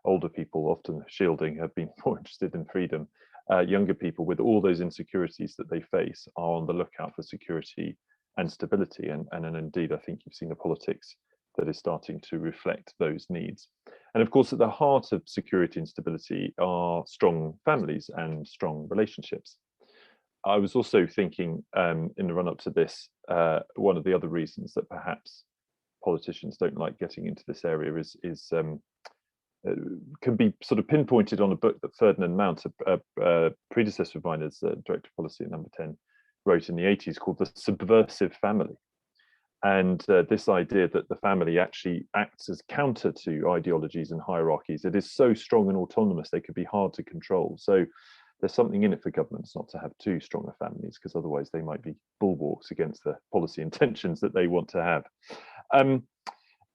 Older people, often shielding, have been more interested in freedom. Younger people, with all those insecurities that they face, are on the lookout for security and stability. And indeed, I think you've seen the politics that is starting to reflect those needs. And of course, at the heart of security and stability are strong families and strong relationships. I was also thinking in the run-up to this, one of the other reasons that perhaps politicians don't like getting into this area is can be sort of pinpointed on a book that Ferdinand Mount, a predecessor of mine as Director of Policy at Number 10, wrote in the 80s, called The Subversive Family. And this idea that the family actually acts as counter to ideologies and hierarchies. It is so strong and autonomous, they could be hard to control. So there's something in it for governments not to have too strong a families, because otherwise they might be bulwarks against the policy intentions that they want to have.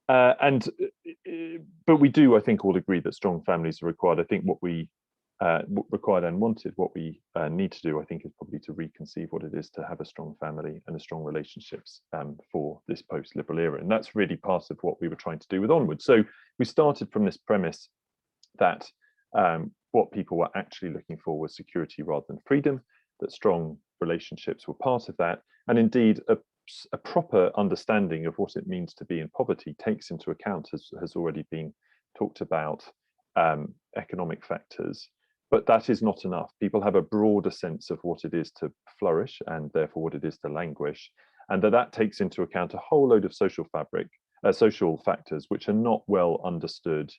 But we do, I think, all agree that strong families are required. I think what we required and wanted, what we need to do, I think, is probably to reconceive what it is to have a strong family and a strong relationships for this post-liberal era. And that's really part of what we were trying to do with Onward. So we started from this premise that what people were actually looking for was security rather than freedom, that strong relationships were part of that, and indeed a proper understanding of what it means to be in poverty takes into account, as has already been talked about, economic factors. But that is not enough. People have a broader sense of what it is to flourish and therefore what it is to languish, and that takes into account a whole load of social factors which are not well understood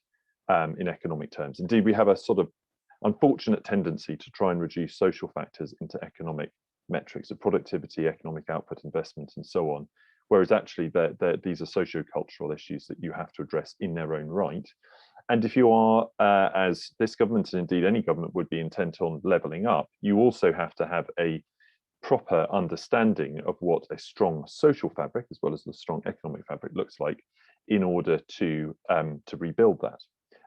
in economic terms. Indeed, we have a sort of unfortunate tendency to try and reduce social factors into economic metrics of productivity, economic output, investment, and so on, whereas actually these are socio-cultural issues that you have to address in their own right. And if you are, as this government and indeed any government would be intent on levelling up, you also have to have a proper understanding of what a strong social fabric, as well as the strong economic fabric, looks like in order to rebuild that.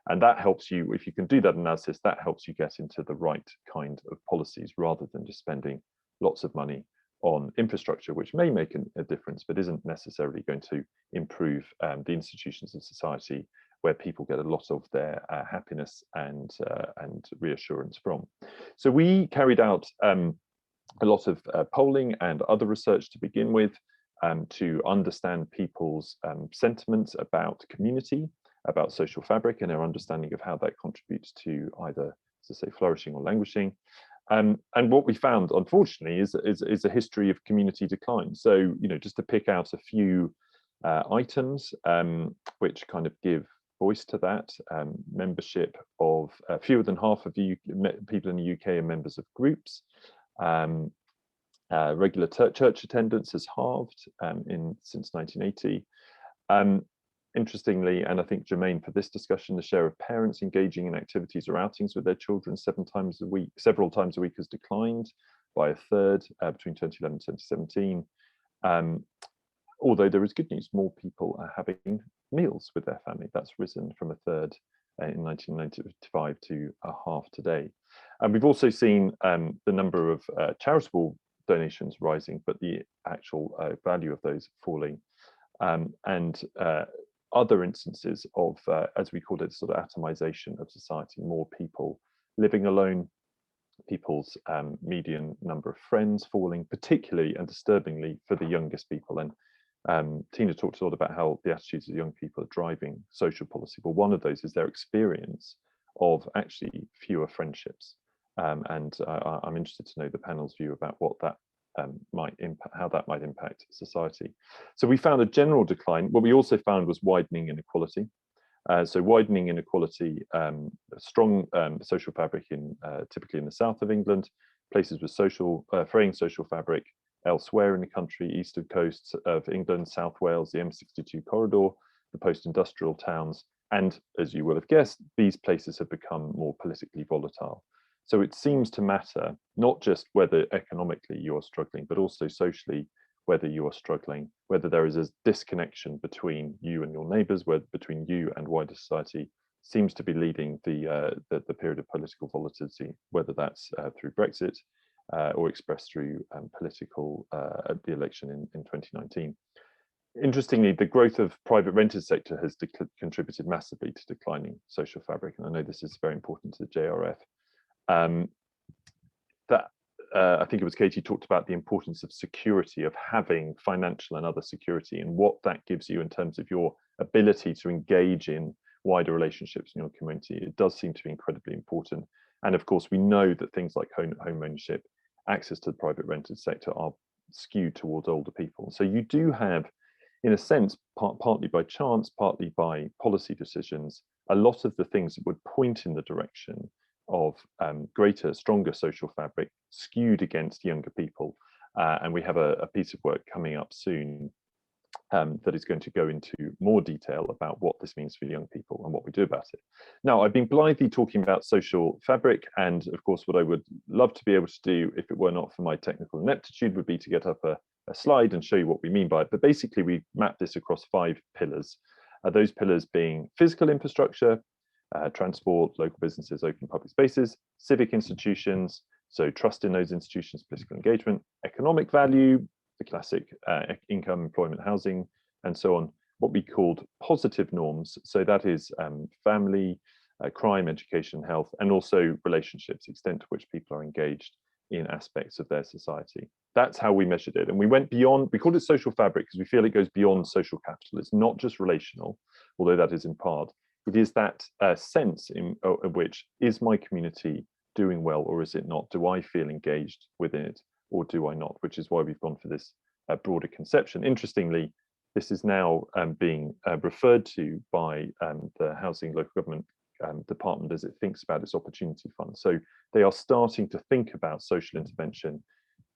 And that helps you, if you can do that analysis, that helps you get into the right kind of policies rather than just spending lots of money on infrastructure, which may make a difference, but isn't necessarily going to improve the institutions of society where people get a lot of their happiness and reassurance from. So we carried out a lot of polling and other research to begin with, to understand people's sentiments about community, about social fabric, and their understanding of how that contributes to either, as I say, flourishing or languishing. And what we found, unfortunately, is a history of community decline. So, just to pick out a few items which kind of give voice to that, membership of fewer than half of people in the UK are members of groups. Regular church attendance has halved since 1980. Interestingly, and I think germane for this discussion, the share of parents engaging in activities or outings with their children several times a week has declined by a third between 2011 and 2017. Although there is good news, more people are having meals with their family. That's risen from a third in 1995 to a half today. And we've also seen the number of charitable donations rising, but the actual value of those falling. And other instances of, as we call it, sort of atomization of society, more people living alone, people's median number of friends falling, particularly and disturbingly for the youngest people. And Tina talked a lot about how the attitudes of young people are driving social policy. Well, one of those is their experience of actually fewer friendships. And I'm interested to know the panel's view about what that might impact, how that might impact society. So we found a general decline. What we also found was widening inequality. So widening inequality, strong social fabric in typically in the south of England, places with fraying social fabric elsewhere in the country, eastern coasts of England, South Wales, the M62 corridor, the post-industrial towns, and as you will have guessed, these places have become more politically volatile. So it seems to matter not just whether economically you are struggling, but also socially whether you are struggling, whether there is a disconnection between you and your neighbours, between you and wider society, seems to be leading the period of political volatility, whether that's through Brexit or expressed through the election in 2019. Interestingly, the growth of private rented sector has contributed massively to declining social fabric, and I know this is very important to the JRF. I think it was Katie talked about the importance of security, of having financial and other security, and what that gives you in terms of your ability to engage in wider relationships in your community. It does seem to be incredibly important. And of course, we know that things like home ownership, access to the private rented sector are skewed towards older people. So you do have, in a sense, partly by chance, partly by policy decisions, a lot of the things that would point in the direction of greater, stronger social fabric skewed against younger people. And we have a piece of work coming up soon that is going to go into more detail about what this means for young people and what we do about it. Now, I've been blithely talking about social fabric, and of course, what I would love to be able to do, if it were not for my technical ineptitude, would be to get up a slide and show you what we mean by it. But basically, we mapped this across 5 pillars, those pillars being physical infrastructure, transport, local businesses, open public spaces, civic institutions, so trust in those institutions, political engagement, economic value, the classic income, employment, housing, and so on, what we called positive norms. So that is family, crime, education, health, and also relationships, the extent to which people are engaged in aspects of their society. That's how we measured it. And we went beyond, we called it social fabric because we feel it goes beyond social capital. It's not just relational, although that is in part. It is that sense of which, is my community doing well or is it not? Do I feel engaged within it or do I not? Which is why we've gone for this broader conception. Interestingly, this is now being referred to by the Housing Local Government Department as it thinks about its opportunity fund. So they are starting to think about social intervention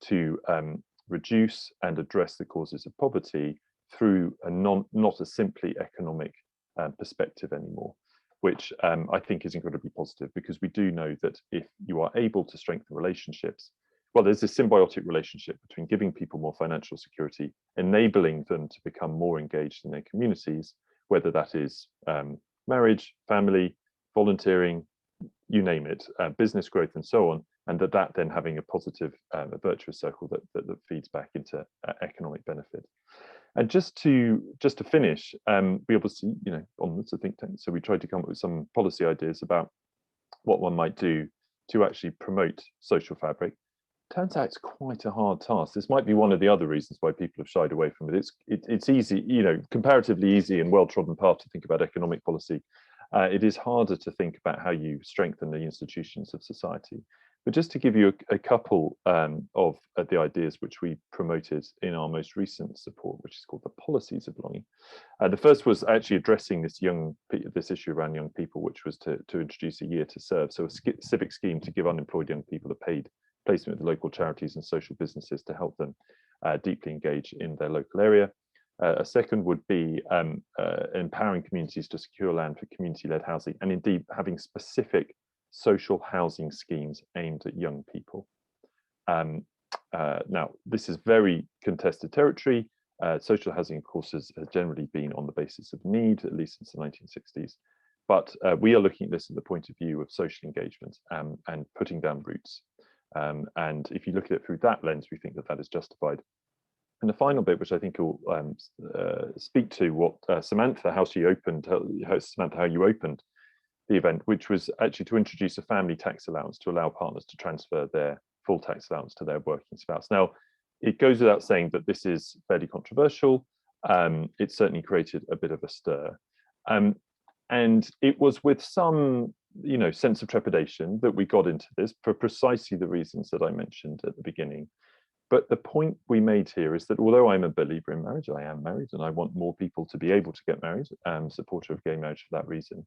to reduce and address the causes of poverty through not a simply economic perspective anymore, which I think is incredibly positive, because we do know that if you are able to strengthen relationships, well, there's this symbiotic relationship between giving people more financial security, enabling them to become more engaged in their communities, whether that is marriage, family, volunteering, you name it, business growth and so on, and that then having a positive, a virtuous circle that feeds back into economic benefit. And just to finish, we obviously, onwards a think tank, so we tried to come up with some policy ideas about what one might do to actually promote social fabric. Turns out it's quite a hard task. This might be one of the other reasons why people have shied away from it. It's easy, comparatively easy and well-trodden path to think about economic policy. It is harder to think about how you strengthen the institutions of society. But just to give you a couple of the ideas which we promoted in our most recent support, which is called the Policies of Belonging. The first was actually addressing this issue around young people, which was to introduce a year to serve. So a civic scheme to give unemployed young people a paid placement with local charities and social businesses to help them deeply engage in their local area. A second would be empowering communities to secure land for community-led housing, and indeed having specific social housing schemes aimed at young people. Now, this is very contested territory. Social housing, of course, has generally been on the basis of need, at least since the 1960s. But we are looking at this at the point of view of social engagement and putting down roots. And if you look at it through that lens, we think that is justified. And the final bit, which I think will speak to what Samantha, how you opened the event, which was actually to introduce a family tax allowance to allow partners to transfer their full tax allowance to their working spouse. Now, it goes without saying that this is fairly controversial. It certainly created a bit of a stir. And it was with some sense of trepidation that we got into this for precisely the reasons that I mentioned at the beginning. But the point we made here is that although I'm a believer in marriage, I am married and I want more people to be able to get married, supporter of gay marriage for that reason.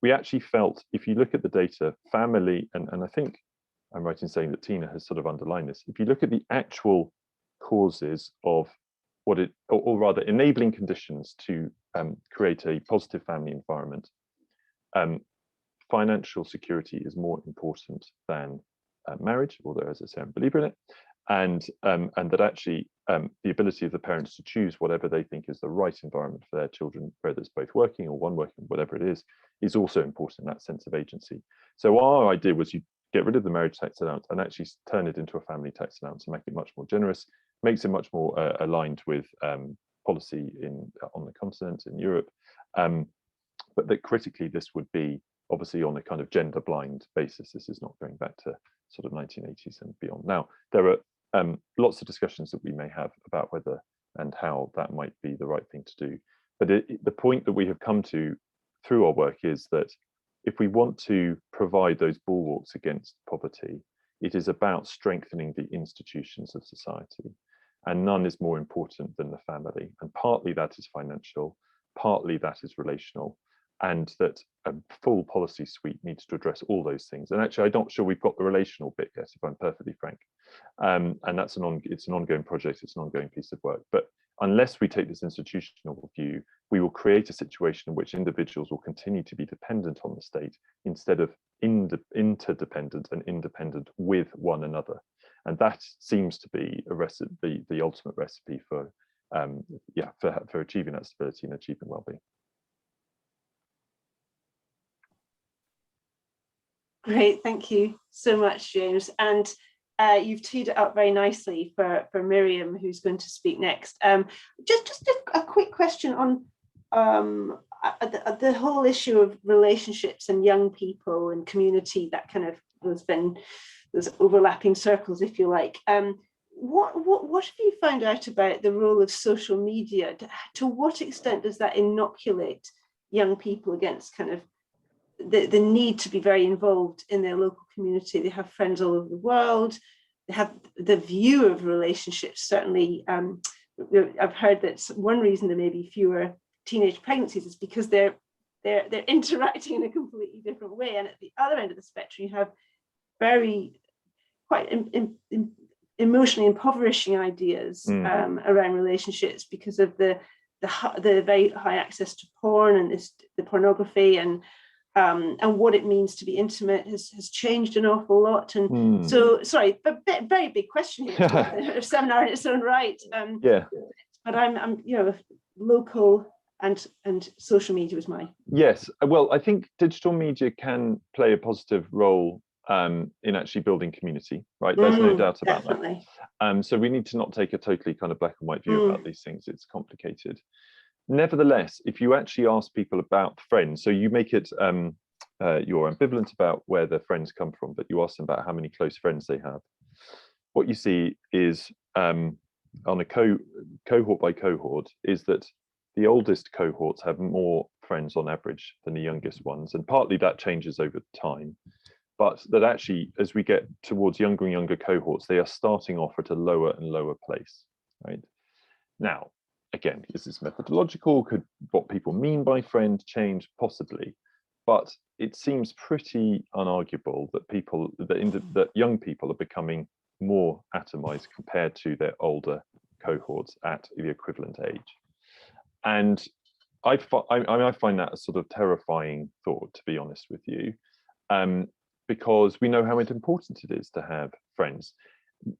We actually felt, if you look at the data, family, and I think I'm right in saying that Tina has sort of underlined this, if you look at the actual causes of or rather enabling conditions to create a positive family environment, financial security is more important than marriage, although as I say, I'm a believer in it. And that actually the ability of the parents to choose whatever they think is the right environment for their children, whether it's both working or one working, whatever it is also important in that sense of agency. So our idea was you get rid of the marriage tax allowance and actually turn it into a family tax allowance and make it much more generous, makes it much more aligned with policy on the continent in Europe. But that critically this would be obviously on a kind of gender blind basis. This is not going back to sort of 1980s and beyond. Now, there are lots of discussions that we may have about whether and how that might be the right thing to do. But the point that we have come to through our work is that if we want to provide those bulwarks against poverty, it is about strengthening the institutions of society. And none is more important than the family. And partly that is financial, partly that is relational, and that a full policy suite needs to address all those things. And actually, I'm not sure we've got the relational bit yet, if I'm perfectly frank. And that's it's an ongoing project, it's an ongoing piece of work. But unless we take this institutional view, we will create a situation in which individuals will continue to be dependent on the state instead of interdependent and independent with one another. And that seems to be a recipe, the ultimate recipe for achieving that stability and achieving well-being. Great, thank you so much, James. And you've teed it up very nicely for Miriam, who's going to speak next. Just a quick question on the whole issue of relationships and young people and community, that kind of those overlapping circles, if you like. What have you found out about the role of social media? To what extent does that inoculate young people against kind of the need to be very involved in their local community? They have friends all over the world. They have the view of relationships. Certainly, I've heard that one reason there may be fewer teenage pregnancies is because they're interacting in a completely different way. And at the other end of the spectrum, you have quite emotionally impoverishing ideas around relationships because of the very high access to porn and the pornography and what it means to be intimate has changed an awful lot. And so, sorry, but very big question here. A seminar in its own right. But I'm local and social media was mine. Yes, well, I think digital media can play a positive role in actually building community, right? There's no doubt about definitely. that. So we need to not take a totally kind of black and white view about these things. It's complicated. Nevertheless, if you actually ask people about friends, so you make it, you're ambivalent about where their friends come from, but you ask them about how many close friends they have. What you see is, on a cohort by cohort, is that the oldest cohorts have more friends on average than the youngest ones. And partly that changes over time. But that actually, as we get towards younger and younger cohorts, they are starting off at a lower and lower place, right? Now, again, is this methodological? Could what people mean by friend change? Possibly. But it seems pretty unarguable that that young people are becoming more atomized compared to their older cohorts at the equivalent age. And I find that a sort of terrifying thought, to be honest with you, because we know how important it is to have friends.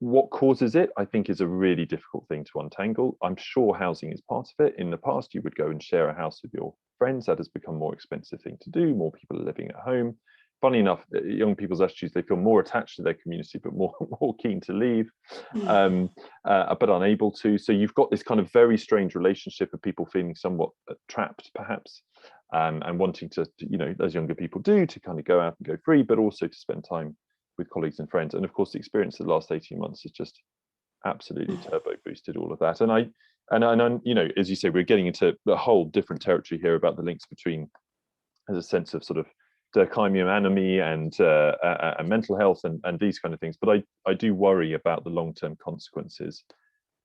What causes it, I think, is a really difficult thing to untangle. I'm sure housing is part of it. In the past, you would go and share a house with your friends. That has become a more expensive thing to do. More people are living at home. Funny enough, young people's attitudes, they feel more attached to their community, but more keen to leave, but unable to. So you've got this kind of very strange relationship of people feeling somewhat trapped, perhaps, and wanting to, you know, as younger people do, to kind of go out and go free, but also to spend time with colleagues and friends. And of course, the experience of the last 18 months has just absolutely turbo boosted all of that. And I, you know, as you say, we're getting into a whole different territory here about the links between, as a sense of sort of Durkheimian anomie and mental health and these kind of things. But I do worry about the long-term consequences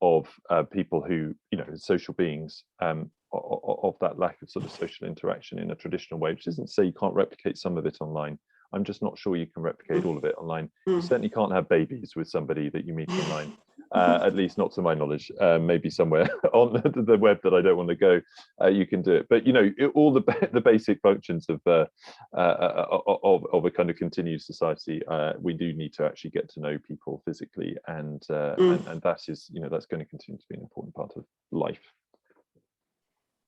of people who, you know, social beings, of that lack of sort of social interaction in a traditional way, which isn't to say you can't replicate some of it online. I'm just not sure you can replicate all of it online. You certainly can't have babies with somebody that you meet online, at least not to my knowledge. Maybe somewhere on the web that I don't want to go, you can do it. But you know, all the basic functions of a kind of continued society, we do need to actually get to know people physically, and that is, you know, that's going to continue to be an important part of life.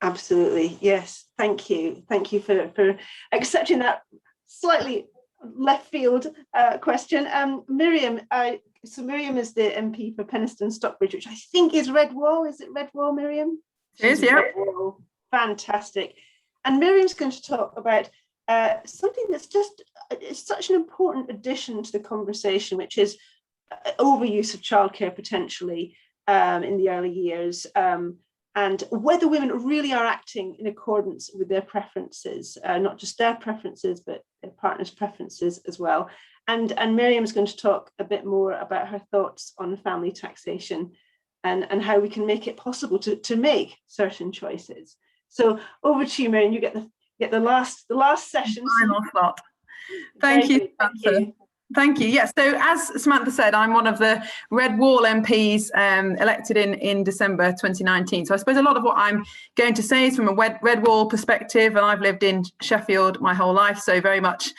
Absolutely, yes. Thank you for accepting that slightly left field question. Miriam, so Miriam is the MP for Penistone Stockbridge, which I think is Redwall. Is it Redwall, Miriam? It is, yeah. Redwall. Fantastic. And Miriam's going to talk about something that's just, it's such an important addition to the conversation, which is overuse of childcare potentially in the early years, and whether women really are acting in accordance with their preferences, not just their preferences, but their partner's preferences as well. And Miriam's going to talk a bit more about her thoughts on family taxation and how we can make it possible to make certain choices. So over to you, Miriam. You get the last session. Final slot. Thank you, Samantha. Thank you. Yes. So as Samantha said, I'm one of the Redwall MPs elected in December 2019. So I suppose a lot of what I'm going to say is from a Redwall perspective, and I've lived in Sheffield my whole life, so very much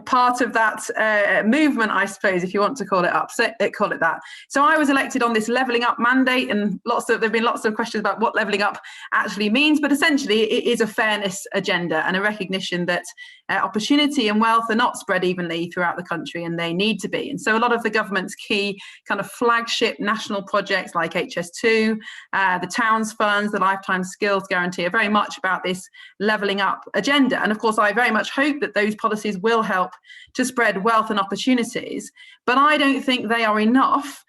part of that movement, I suppose, if you want to call it that. So I was elected on this levelling up mandate, and there've been lots of questions about what levelling up actually means, but essentially it is a fairness agenda and a recognition that opportunity and wealth are not spread evenly throughout the country, and they need to be. And so a lot of the government's key kind of flagship national projects like HS2, the Towns Funds, the Lifetime Skills Guarantee are very much about this levelling up agenda. And of course, I very much hope that those policies will help to spread wealth and opportunities, but I don't think they are enough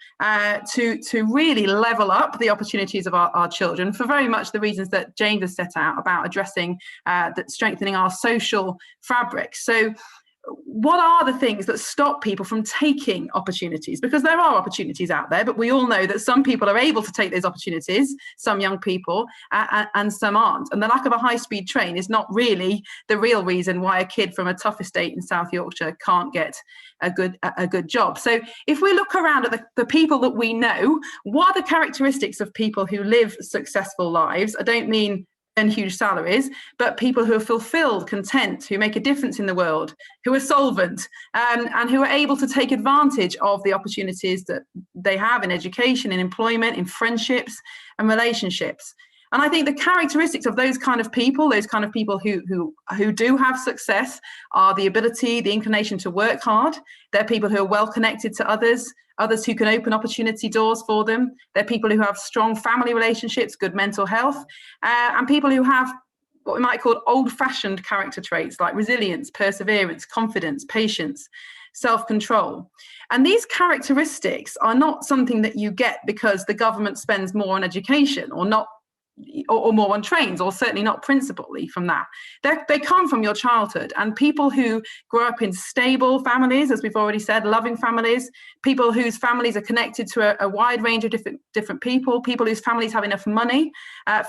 to really level up the opportunities of our children, for very much the reasons that James has set out about addressing strengthening our social fabric. So what are the things that stop people from taking opportunities? Because there are opportunities out there, but we all know that some people are able to take those opportunities, some young people, and some aren't. And the lack of a high-speed train is not really the real reason why a kid from a tough estate in South Yorkshire can't get a good job. So if we look around at the people that we know, what are the characteristics of people who live successful lives? I don't mean and huge salaries, but people who are fulfilled, content, who make a difference in the world, who are solvent, and who are able to take advantage of the opportunities that they have in education, in employment, in friendships and relationships. And I think the characteristics of those kind of people who do have success, are the ability, the inclination to work hard. They're people who are well connected to others who can open opportunity doors for them. They're people who have strong family relationships, good mental health, and people who have what we might call old-fashioned character traits like resilience, perseverance, confidence, patience, self-control. And these characteristics are not something that you get because the government spends more on education or more on trains, or certainly not principally from that. They come from your childhood, and people who grow up in stable families, as we've already said, loving families, people whose families are connected to a wide range of different people whose families have enough money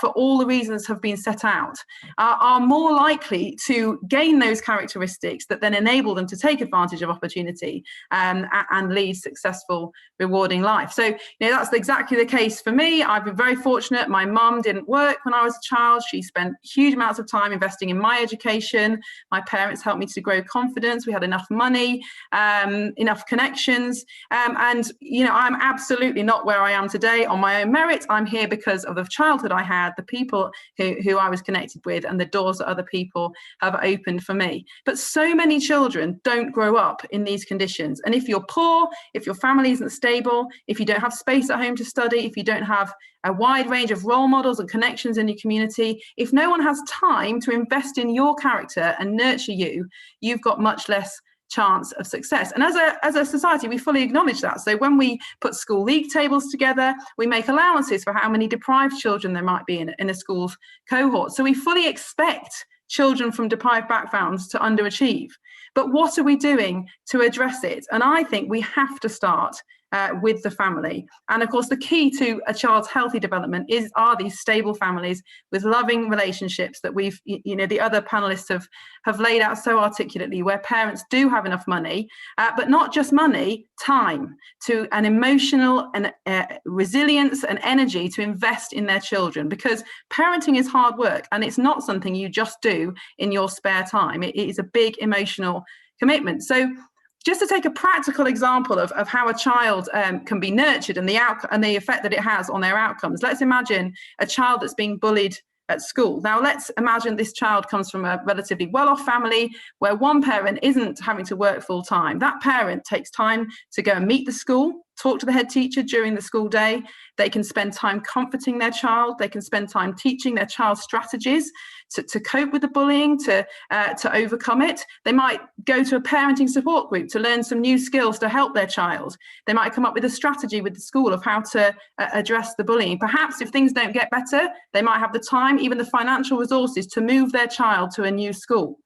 for all the reasons have been set out, are more likely to gain those characteristics that then enable them to take advantage of opportunity and lead successful, rewarding life. So, that's exactly the case for me. I've been very fortunate. My mum didn't work when I was a child. She spent huge amounts of time investing in my education. My parents helped me to grow confidence. We had enough money, enough connections. And, I'm absolutely not where I am today on my own merit. I'm here because of the childhood I had, the people who I was connected with, and the doors that other people have opened for me. But so many children don't grow up in these conditions. And if you're poor, if your family isn't stable, if you don't have space at home to study, if you don't have a wide range of role models and connections in your community, if no one has time to invest in your character and nurture you, you've got much less chance of success. And as a society, we fully acknowledge that. So when we put school league tables together, we make allowances for how many deprived children there might be in a school's cohort. So we fully expect children from deprived backgrounds to underachieve. But what are we doing to address it? And I think we have to start with the family. And of course, the key to a child's healthy development are these stable families with loving relationships that we've, the other panelists have laid out so articulately, where parents do have enough money, but not just money, time, to an emotional and resilience and energy to invest in their children, because parenting is hard work and it's not something you just do in your spare time. It is a big emotional commitment. So just to take a practical example of how a child can be nurtured and the effect that it has on their outcomes. Let's imagine a child that's being bullied at school. Now, let's imagine this child comes from a relatively well-off family where one parent isn't having to work full time. That parent takes time to go and meet the school, talk to the head teacher during the school day. They can spend time comforting their child. They can spend time teaching their child strategies to cope with the bullying, to overcome it. They might go to a parenting support group to learn some new skills to help their child. They might come up with a strategy with the school of how to address the bullying. Perhaps if things don't get better, they might have the time, even the financial resources, to move their child to a new school.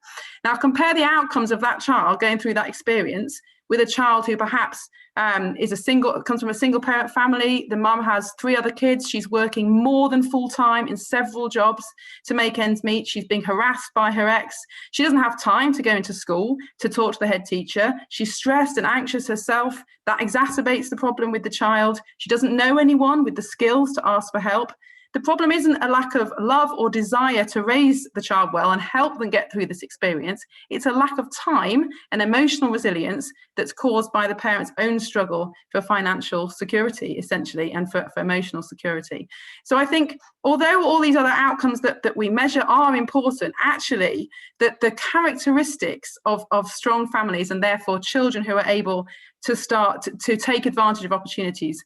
Now, compare the outcomes of that child going through that experience with a child who perhaps comes from a single parent family. The mum has 3 other kids. She's working more than full time in several jobs to make ends meet. She's being harassed by her ex. She doesn't have time to go into school to talk to the head teacher. She's stressed and anxious herself. That exacerbates the problem with the child. She doesn't know anyone with the skills to ask for help. The problem isn't a lack of love or desire to raise the child well and help them get through this experience. It's a lack of time and emotional resilience that's caused by the parent's own struggle for financial security, essentially, and for emotional security. So I think, although all these other outcomes that we measure are important, actually, that the characteristics of strong families, and therefore children who are able to start to take advantage of opportunities,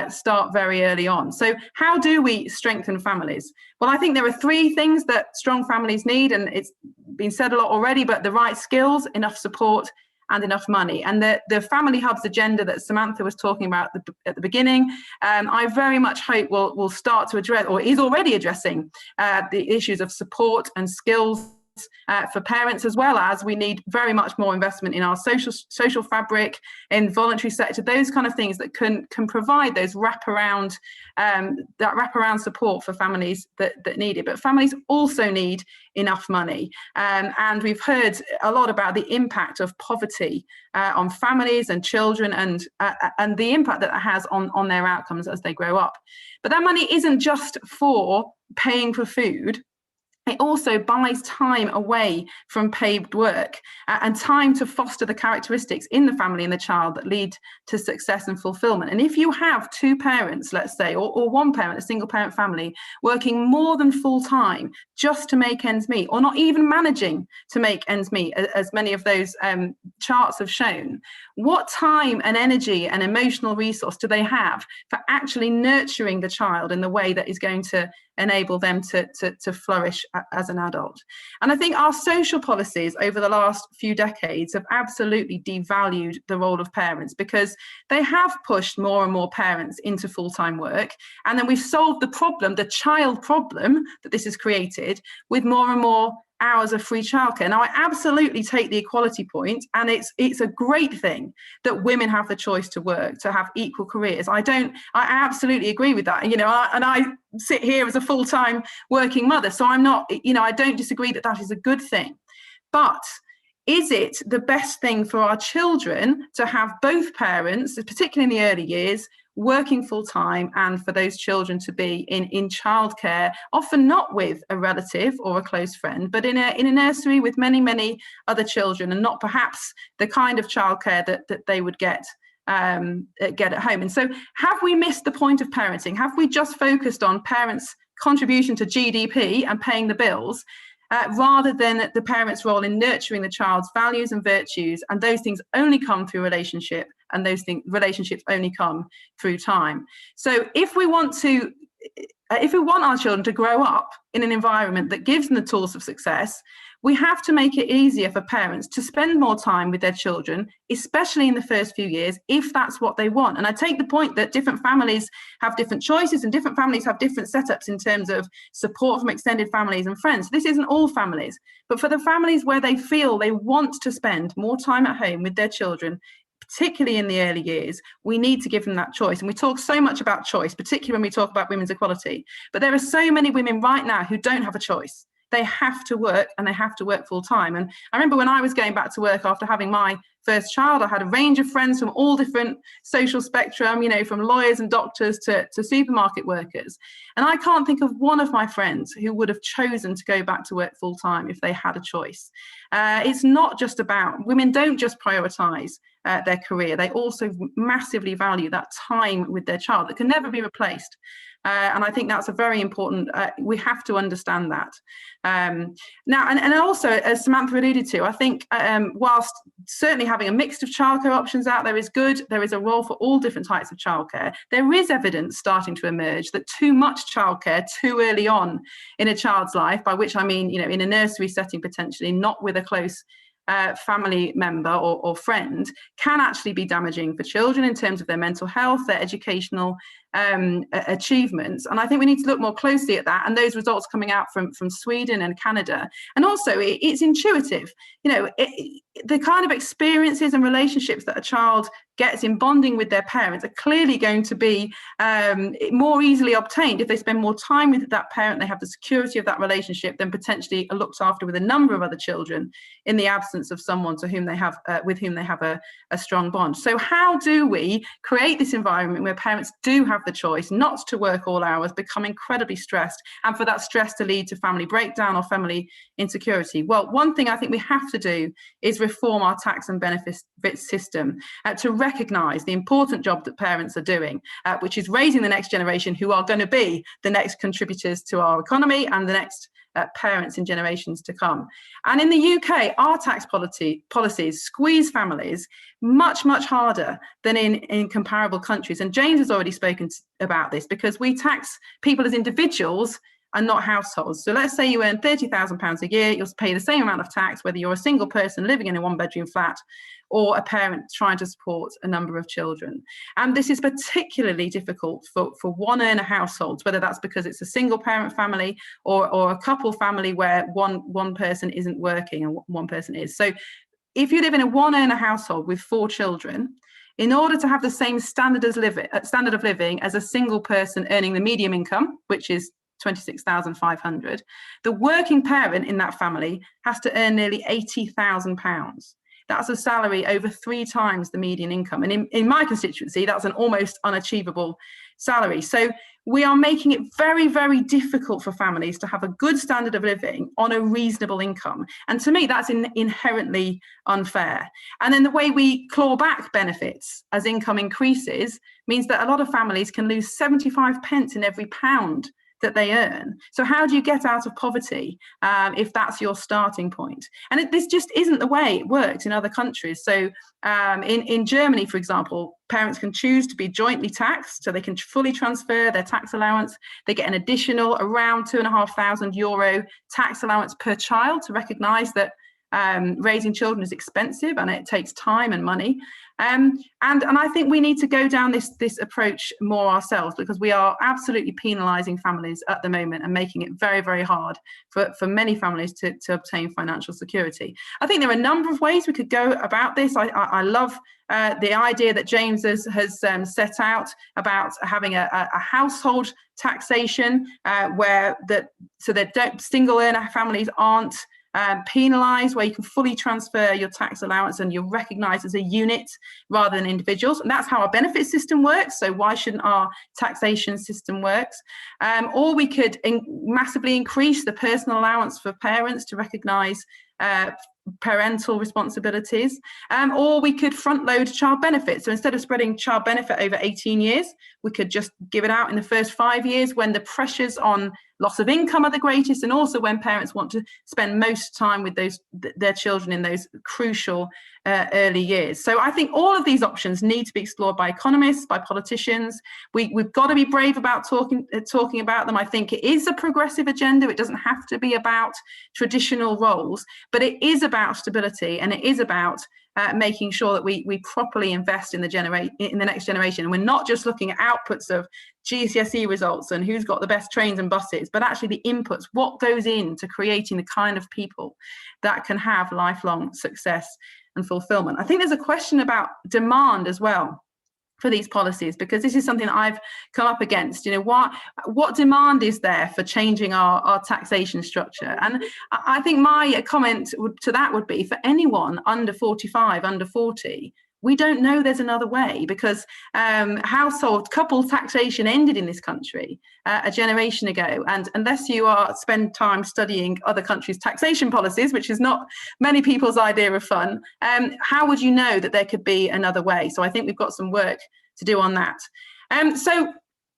start very early on. So how do we strengthen families? Well, I think there are 3 things that strong families need, and it's been said a lot already, but the right skills, enough support, and enough money. And the Family Hubs agenda that Samantha was talking about at the beginning, I very much hope will start to address, or is already addressing, the issues of support and skills for parents, as well as we need very much more investment in our social fabric, in voluntary sector, those kind of things that can provide those wraparound support for families that need it. But families also need enough money, and we've heard a lot about the impact of poverty on families and children, and the impact that has on their outcomes as they grow up. But that money isn't just for paying for food. It also buys time away from paid work and time to foster the characteristics in the family and the child that lead to success and fulfillment. And if you have two parents, let's say, or one parent, a single parent family, working more than full time just to make ends meet, or not even managing to make ends meet, as many of those charts have shown, what time and energy and emotional resource do they have for actually nurturing the child in the way that is going to enable them to flourish as an adult? And I think our social policies over the last few decades have absolutely devalued the role of parents, because they have pushed more and more parents into full-time work, and then we've solved the problem, the child problem that this has created, with more and more hours of free childcare. Now, I absolutely take the equality point, and it's a great thing that women have the choice to work, to have equal careers. I absolutely agree with that. And I sit here as a full-time working mother, so I'm not, I don't disagree that that is a good thing. But is it the best thing for our children to have both parents, particularly in the early years, working full time, and for those children to be in childcare, often not with a relative or a close friend, but in a nursery with many other children, and not perhaps the kind of childcare that they would get at home? And so, have we missed the point of parenting? Have we just focused on parents' contribution to GDP and paying the bills, rather than the parents' role in nurturing the child's values and virtues? And those things only come through relationship, and relationships only come through time. So if we want our children to grow up in an environment that gives them the tools of success, we have to make it easier for parents to spend more time with their children, especially in the first few years, if that's what they want. And I take the point that different families have different choices, and different families have different setups in terms of support from extended families and friends. This isn't all families, but for the families where they feel they want to spend more time at home with their children, particularly in the early years, we need to give them that choice. And we talk so much about choice, particularly when we talk about women's equality, but there are so many women right now who don't have a choice. They have to work, and they have to work full time. And I remember when I was going back to work after having my first child, I had a range of friends from all different social spectrum, from lawyers and doctors to supermarket workers. And I can't think of one of my friends who would have chosen to go back to work full time if they had a choice. It's not just about, women don't just prioritise their career, they also massively value that time with their child that can never be replaced. And I think that's a very important, we have to understand that. Now, and also, as Samantha alluded to, I think whilst certainly having a mix of childcare options out there is good, there is a role for all different types of childcare. There is evidence starting to emerge that too much childcare too early on in a child's life, by which I mean, in a nursery setting potentially, not with a close family member or friend, can actually be damaging for children in terms of their mental health, their educational achievements. And I think we need to look more closely at that, and those results coming out from Sweden and Canada. And also it's intuitive, the kind of experiences and relationships that a child gets in bonding with their parents are clearly going to be more easily obtained if they spend more time with that parent. They have the security of that relationship, then potentially are looked after with a number of other children in the absence of someone to whom they have with whom they have a strong bond. So how do we create this environment where parents do have the choice not to work all hours, become incredibly stressed, and for that stress to lead to family breakdown or family insecurity? Well, one thing I think we have to do is reform our tax and benefits system to recognise the important job that parents are doing, which is raising the next generation who are going to be the next contributors to our economy and the next parents in generations to come. And in the UK, our tax policies squeeze families much harder than in comparable countries. And James has already spoken about this, because we tax people as individuals and not households. So let's say you earn £30,000 a year, you'll pay the same amount of tax whether you're a single person living in a one-bedroom flat or a parent trying to support a number of children. And this is particularly difficult for one-earner households, whether that's because it's a single parent family or a couple family where one person isn't working and one person is. So if you live in a one-earner household with 4 children, in order to have the same standard of living as a single person earning the medium income, which is £26,500, the working parent in that family has to earn nearly £80,000. That's a salary over 3 times the median income. And in my constituency, that's an almost unachievable salary. So we are making it very, very difficult for families to have a good standard of living on a reasonable income. And to me, that's inherently unfair. And then the way we claw back benefits as income increases means that a lot of families can lose 75 pence in every pound that they earn. So how do you get out of poverty if that's your starting point? And this just isn't the way it works in other countries. So in Germany, for example, parents can choose to be jointly taxed, so they can fully transfer their tax allowance. They get an additional around €2,500 tax allowance per child to recognise that raising children is expensive and it takes time and money. And I think we need to go down this approach more ourselves, because we are absolutely penalising families at the moment and making it very, very hard for many families to obtain financial security. I think there are a number of ways we could go about this. I love the idea that James has set out about having a household taxation so that single earner families aren't penalised, where you can fully transfer your tax allowance and you're recognised as a unit rather than individuals. And that's how our benefit system works. So why shouldn't our taxation system work? Or we could massively increase the personal allowance for parents to recognise parental responsibilities, or we could front load child benefit. So instead of spreading child benefit over 18 years, we could just give it out in the first 5 years when the pressures on loss of income are the greatest, and also when parents want to spend most time with their children in those crucial early years. So I think all of these options need to be explored by economists, by politicians. We've got to be brave about talking about them. I think it is a progressive agenda. It doesn't have to be about traditional roles, but it is about stability, and it is about making sure that we properly invest in the next generation. And we're not just looking at outputs of GCSE results and who's got the best trains and buses, but actually the inputs, what goes into creating the kind of people that can have lifelong success and fulfillment. I think there's a question about demand as well for these policies, because this is something that I've come up against. What demand is there for changing our taxation structure? And I think my comment to that would be, for anyone under 45, under 40, we don't know there's another way, because household couple taxation ended in this country a generation ago. And unless you spend time studying other countries' taxation policies, which is not many people's idea of fun, how would you know that there could be another way? So I think we've got some work to do on that.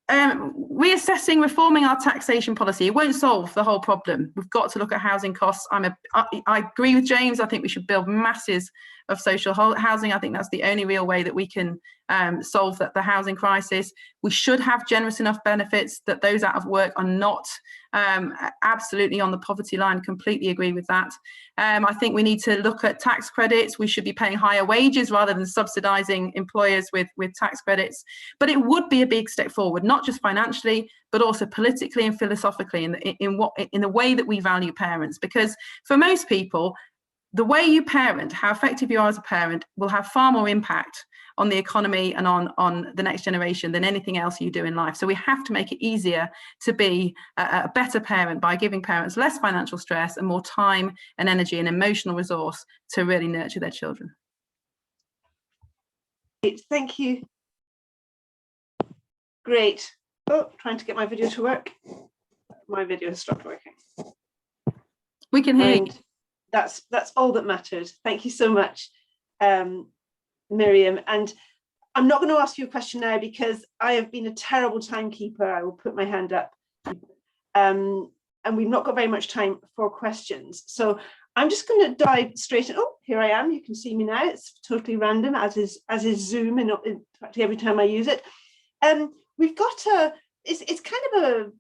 Reassessing, reforming our taxation policy, it won't solve the whole problem. We've got to look at housing costs. I agree with James. I think we should build masses of social housing. I think that's the only real way that we can solve the housing crisis. We should have generous enough benefits that those out of work are not absolutely on the poverty line. Completely agree with that. I think we need to look at tax credits. We should be paying higher wages rather than subsidising employers with tax credits. But it would be a big step forward, not just financially, but also politically and philosophically in the way that we value parents. Because for most people, the way you parent, how effective you are as a parent, will have far more impact on the economy and on the next generation than anything else you do in life. So we have to make it easier to be a better parent by giving parents less financial stress and more time and energy and emotional resource to really nurture their children. Thank you. Great. Oh, trying to get my video to work. My video has stopped working. We can hear you. That's all that matters. Thank you so much, Miriam. And I'm not going to ask you a question now because I have been a terrible timekeeper. I will put my hand up. And we've not got very much time for questions. So I'm just going to dive straight in. Oh, here I am. You can see me now. It's totally random, as is Zoom, and in fact every time I use it. We've got it's kind of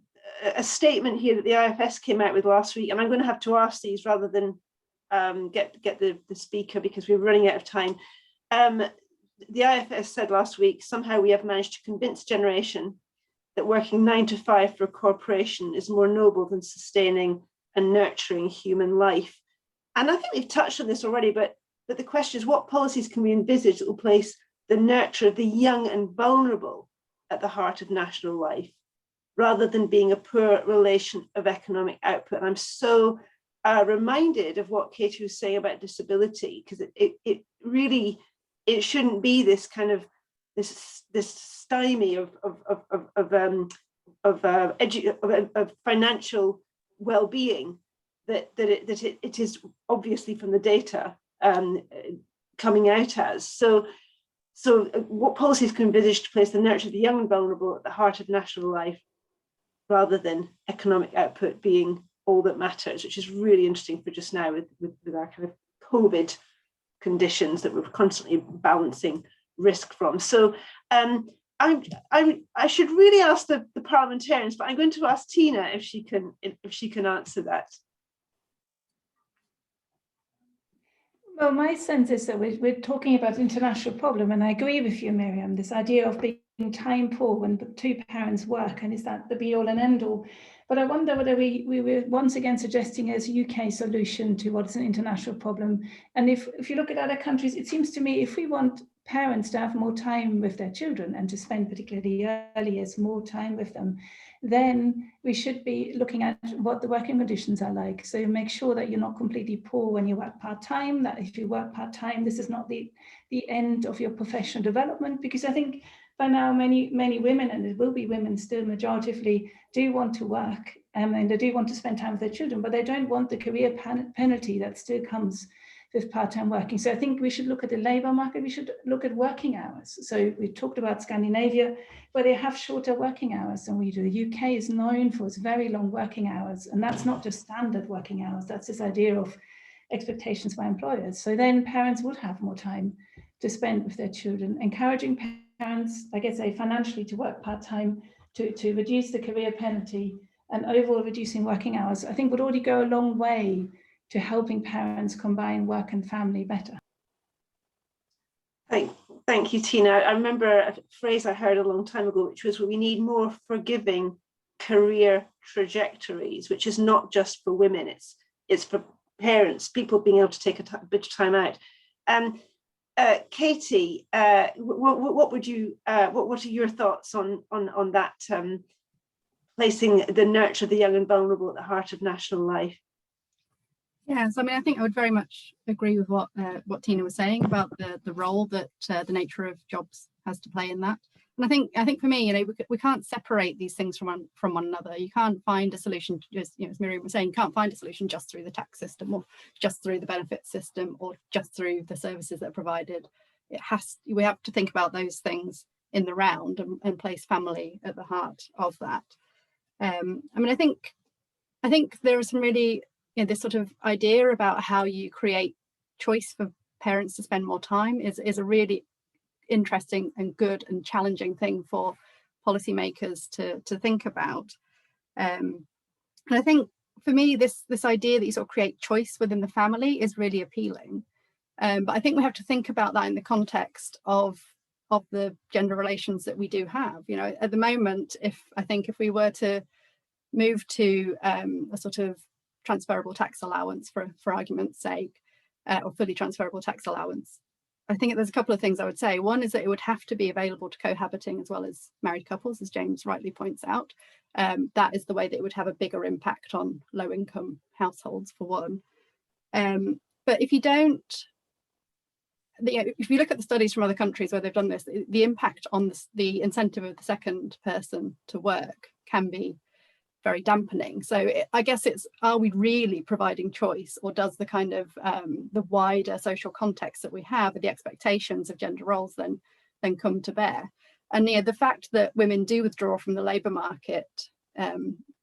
a statement here that the IFS came out with last week, and I'm going to have to ask these rather than get the speaker because we're running out of time. The IFS said last week, somehow we have managed to convince a generation that working 9 to 5 for a corporation is more noble than sustaining and nurturing human life. And I think we've touched on this already, but the question is, what policies can we envisage that will place the nurture of the young and vulnerable at the heart of national life, rather than being a poor relation of economic output? And I'm so reminded of what Katie was saying about disability, because it really, it shouldn't be this kind of this stymie of financial well-being that it is obviously from the data coming out as. So what policies can envisage to place the nurture of the young and vulnerable at the heart of national life, rather than economic output being all that matters, which is really interesting for just now with our kind of COVID conditions that we're constantly balancing risk from. So I should really ask the parliamentarians, but I'm going to ask Tina if she can answer that. Well, my sense is that we're talking about an international problem, and I agree with you, Miriam, this idea of being time poor when two parents work, and is that the be all and end all? But I wonder whether we were once again suggesting as a UK solution to what is an international problem. And if you look at other countries, it seems to me if we want parents to have more time with their children and to spend particularly early years more time with them, then we should be looking at what the working conditions are like. So make sure that you're not completely poor when you work part-time, that if you work part-time, this is not the end of your professional development, because I think by now many women, and it will be women still majoritively, do want to work and they do want to spend time with their children, but they don't want the career penalty that still comes with part-time working. So I think we should look at the labour market, we should look at working hours. So we talked about Scandinavia, where they have shorter working hours than we do. The UK is known for its very long working hours, and that's not just standard working hours, that's this idea of expectations by employers. So then parents would have more time to spend with their children, encouraging parents, like I say, financially to work part-time, to reduce the career penalty, and overall reducing working hours, I think would already go a long way to helping parents combine work and family better. Thank you, Tina. I remember a phrase I heard a long time ago, which was, we need more forgiving career trajectories, which is not just for women, it's for parents, people being able to take a bit of time out. Katie, what are your thoughts on that, placing the nurture of the young and vulnerable at the heart of national life? Yes, I mean, I think I would very much agree with what Tina was saying about the role that the nature of jobs has to play in that. And I think for me, you know, we can't separate these things from one another. You can't find a solution just, you know, as Miriam was saying, you can't find a solution just through the tax system or just through the benefit system or just through the services that are provided. We have to think about those things in the round and place family at the heart of that. I mean, I think there is some really, you know, this sort of idea about how you create choice for parents to spend more time is a really interesting and good and challenging thing for policymakers to think about. And I think for me, this idea that you sort of create choice within the family is really appealing. But I think we have to think about that in the context of the gender relations that we do have. You know, at the moment, if we were to move to a sort of transferable tax allowance for argument's sake, or fully transferable tax allowance, I think there's a couple of things I would say. One is that it would have to be available to cohabiting as well as married couples, as James rightly points out. That is the way that it would have a bigger impact on low-income households, for one. But if you don't, if you look at the studies from other countries where they've done this, the impact on the incentive of the second person to work can be very dampening. So I guess it's, are we really providing choice, or does the kind of the wider social context that we have, the expectations of gender roles then come to bear? And the fact that women do withdraw from the labour market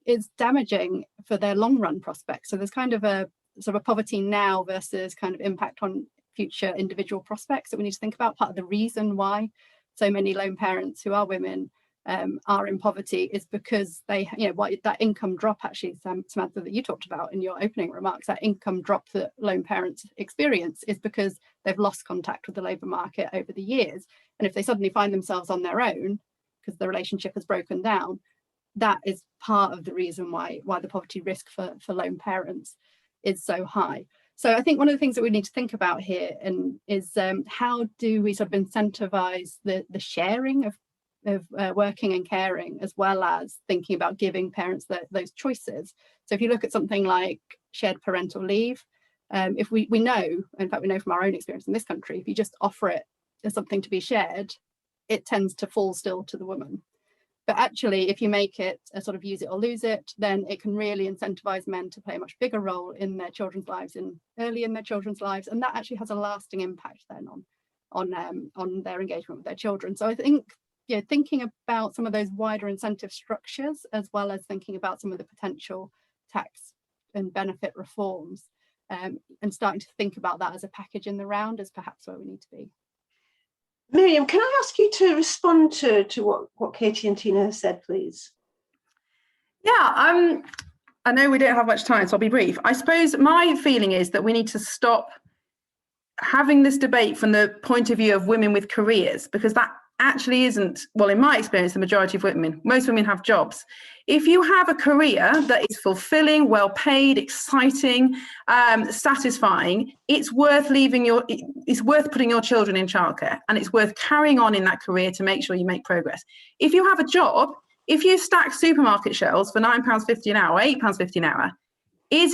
is damaging for their long run prospects. So there's kind of a sort of a poverty now versus kind of impact on future individual prospects that we need to think about. Part of the reason why so many lone parents who are women are in poverty is because they, that income drop, actually, Samantha, that you talked about in your opening remarks, that income drop that lone parents experience is because they've lost contact with the labour market over the years. And if they suddenly find themselves on their own because the relationship has broken down, that is part of the reason why the poverty risk for lone parents is so high. So I think one of the things that we need to think about here is how do we sort of incentivize the sharing of working and caring, as well as thinking about giving parents those choices. So if you look at something like shared parental leave, if we know, in fact we know from our own experience in this country, if you just offer it as something to be shared, it tends to fall still to the woman. But actually, if you make it a sort of use it or lose it, then it can really incentivize men to play a much bigger role in their children's lives, early in their children's lives, and that actually has a lasting impact then on their engagement with their children. So I think, yeah, thinking about some of those wider incentive structures, as well as thinking about some of the potential tax and benefit reforms, and starting to think about that as a package in the round is perhaps where we need to be. Miriam, can I ask you to respond to what Katie and Tina have said, please? Yeah, I know we don't have much time, so I'll be brief. I suppose my feeling is that we need to stop having this debate from the point of view of women with careers, because that actually isn't, well, in my experience, the majority of women. Most women have jobs. If you have a career that is fulfilling, well paid, exciting, satisfying, it's worth putting your children in childcare, and it's worth carrying on in that career to make sure you make progress. If you have a job, if you stack supermarket shelves for £9.50 an hour, £8.50 an hour, is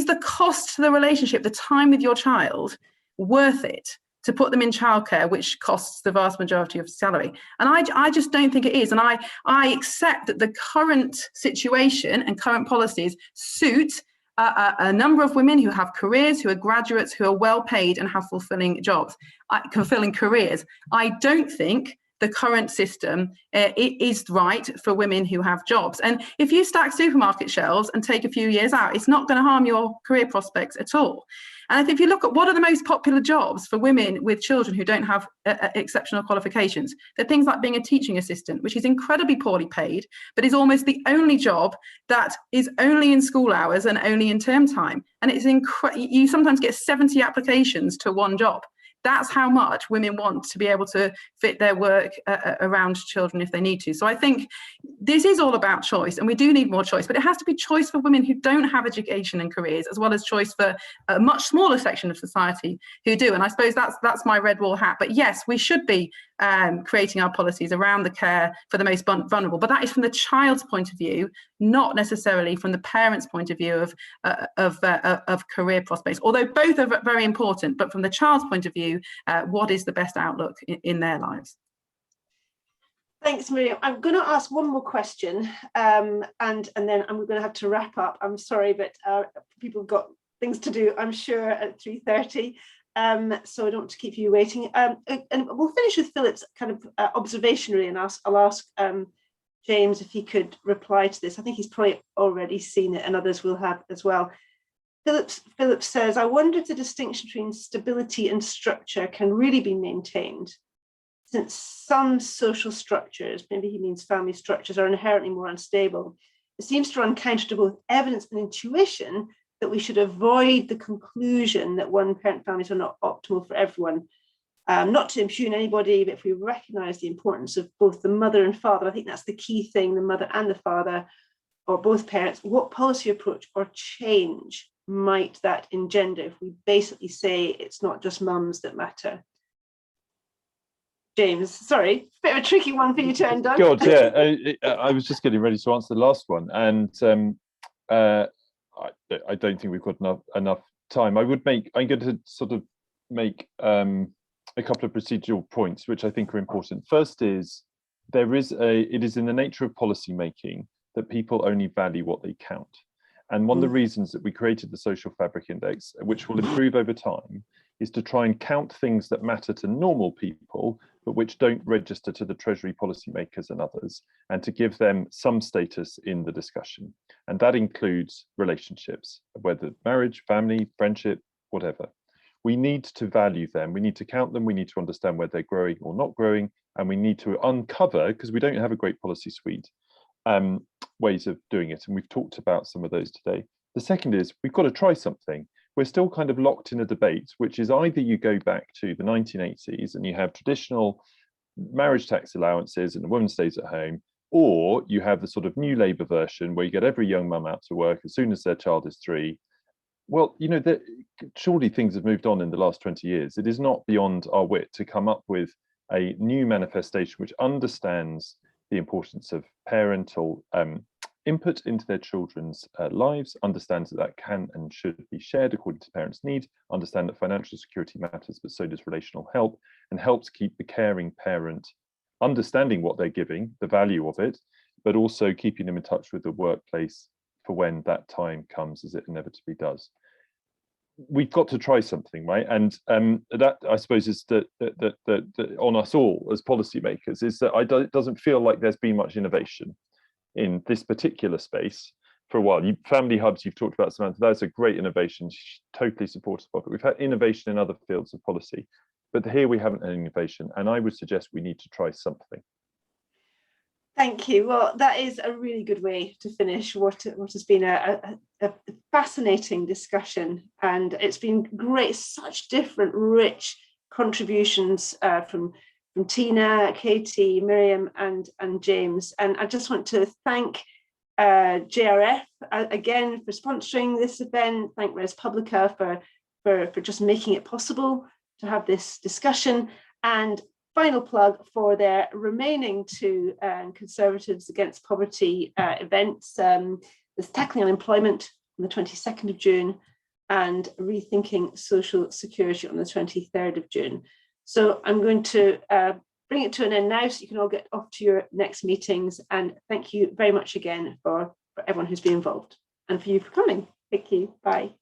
the cost to the relationship, the time with your child, worth it to put them in childcare, which costs the vast majority of salary? And I just don't think it is. And I accept that the current situation and current policies suit a number of women who have careers, who are graduates, who are well paid and have fulfilling jobs, fulfilling careers. I don't think the current system it is right for women who have jobs. And if you stack supermarket shelves and take a few years out, it's not going to harm your career prospects at all. And I think if you look at what are the most popular jobs for women with children who don't have exceptional qualifications, they're things like being a teaching assistant, which is incredibly poorly paid, but is almost the only job that is only in school hours and only in term time. And it's you sometimes get 70 applications to one job. That's how much women want to be able to fit their work around children if they need to. So I think this is all about choice, and we do need more choice, but it has to be choice for women who don't have education and careers, as well as choice for a much smaller section of society who do. And I suppose that's my red wall hat. But yes, we should be creating our policies around the care for the most vulnerable, but that is from the child's point of view, not necessarily from the parent's point of view of career prospects, although both are very important. But from the child's point of view, what is the best outlook in their lives? Thanks, Miriam. I'm going to ask one more question, and then I'm going to have to wrap up. I'm sorry, but people have got things to do, I'm sure, at 3:30. So I don't want to keep you waiting. And we'll finish with Philip's kind of observation, really, and I'll ask James if he could reply to this. I think he's probably already seen it, and others will have as well. Philip says, I wonder if the distinction between stability and structure can really be maintained, since some social structures, maybe he means family structures, are inherently more unstable. It seems to run counter to both evidence and intuition that we should avoid the conclusion that one-parent families are not optimal for everyone. Not to impugn anybody, but if we recognise the importance of both the mother and father, I think that's the key thing, the mother and the father, or both parents, what policy approach or change might that engender if we basically say it's not just mums that matter? James, sorry, a bit of a tricky one for you to end on. God, yeah, I was just getting ready to answer the last one, and I don't think we've got enough time. I'm going to sort of make a couple of procedural points, which I think are important. First is, it is in the nature of policy making that people only value what they count. And one of the reasons that we created the Social Fabric Index, which will improve over time, is to try and count things that matter to normal people, but which don't register to the Treasury policymakers and others, and to give them some status in the discussion. And that includes relationships, whether marriage, family, friendship, whatever. We need to value them, we need to count them, we need to understand where they're growing or not growing, and we need to uncover, because we don't have a great policy suite, ways of doing it. And we've talked about some of those today. The second is, we've got to try something. We're still kind of locked in a debate, which is either you go back to the 1980s and you have traditional marriage tax allowances and the woman stays at home, or you have the sort of new Labour version where you get every young mum out to work as soon as their child is 3. Well, you know, surely things have moved on in the last 20 years. It is not beyond our wit to come up with a new manifestation which understands the importance of parental input into their children's lives, understands that that can and should be shared according to parents' need, understand that financial security matters, but so does relational help, and helps keep the caring parent understanding what they're giving, the value of it, but also keeping them in touch with the workplace for when that time comes, as it inevitably does. We've got to try something, right? And that, I suppose, is that on us all as policymakers, is that it doesn't feel like there's been much innovation in this particular space for a while. Family hubs, you've talked about, Samantha, that's a great innovation, totally supportive of it. We've had innovation in other fields of policy, but here we haven't had innovation, and I would suggest we need to try something. Thank you. Well, that is a really good way to finish what has been a fascinating discussion, and it's been great, such different, rich contributions from Tina, Katie, Miriam, and James. And I just want to thank JRF again for sponsoring this event. Thank ResPublica for just making it possible to have this discussion, and final plug for their remaining two Conservatives Against Poverty events. There's Tackling Unemployment on the 22nd of June and Rethinking Social Security on the 23rd of June. So I'm going to bring it to an end now so you can all get off to your next meetings. And thank you very much again for everyone who's been involved and for you for coming. Thank you. Bye.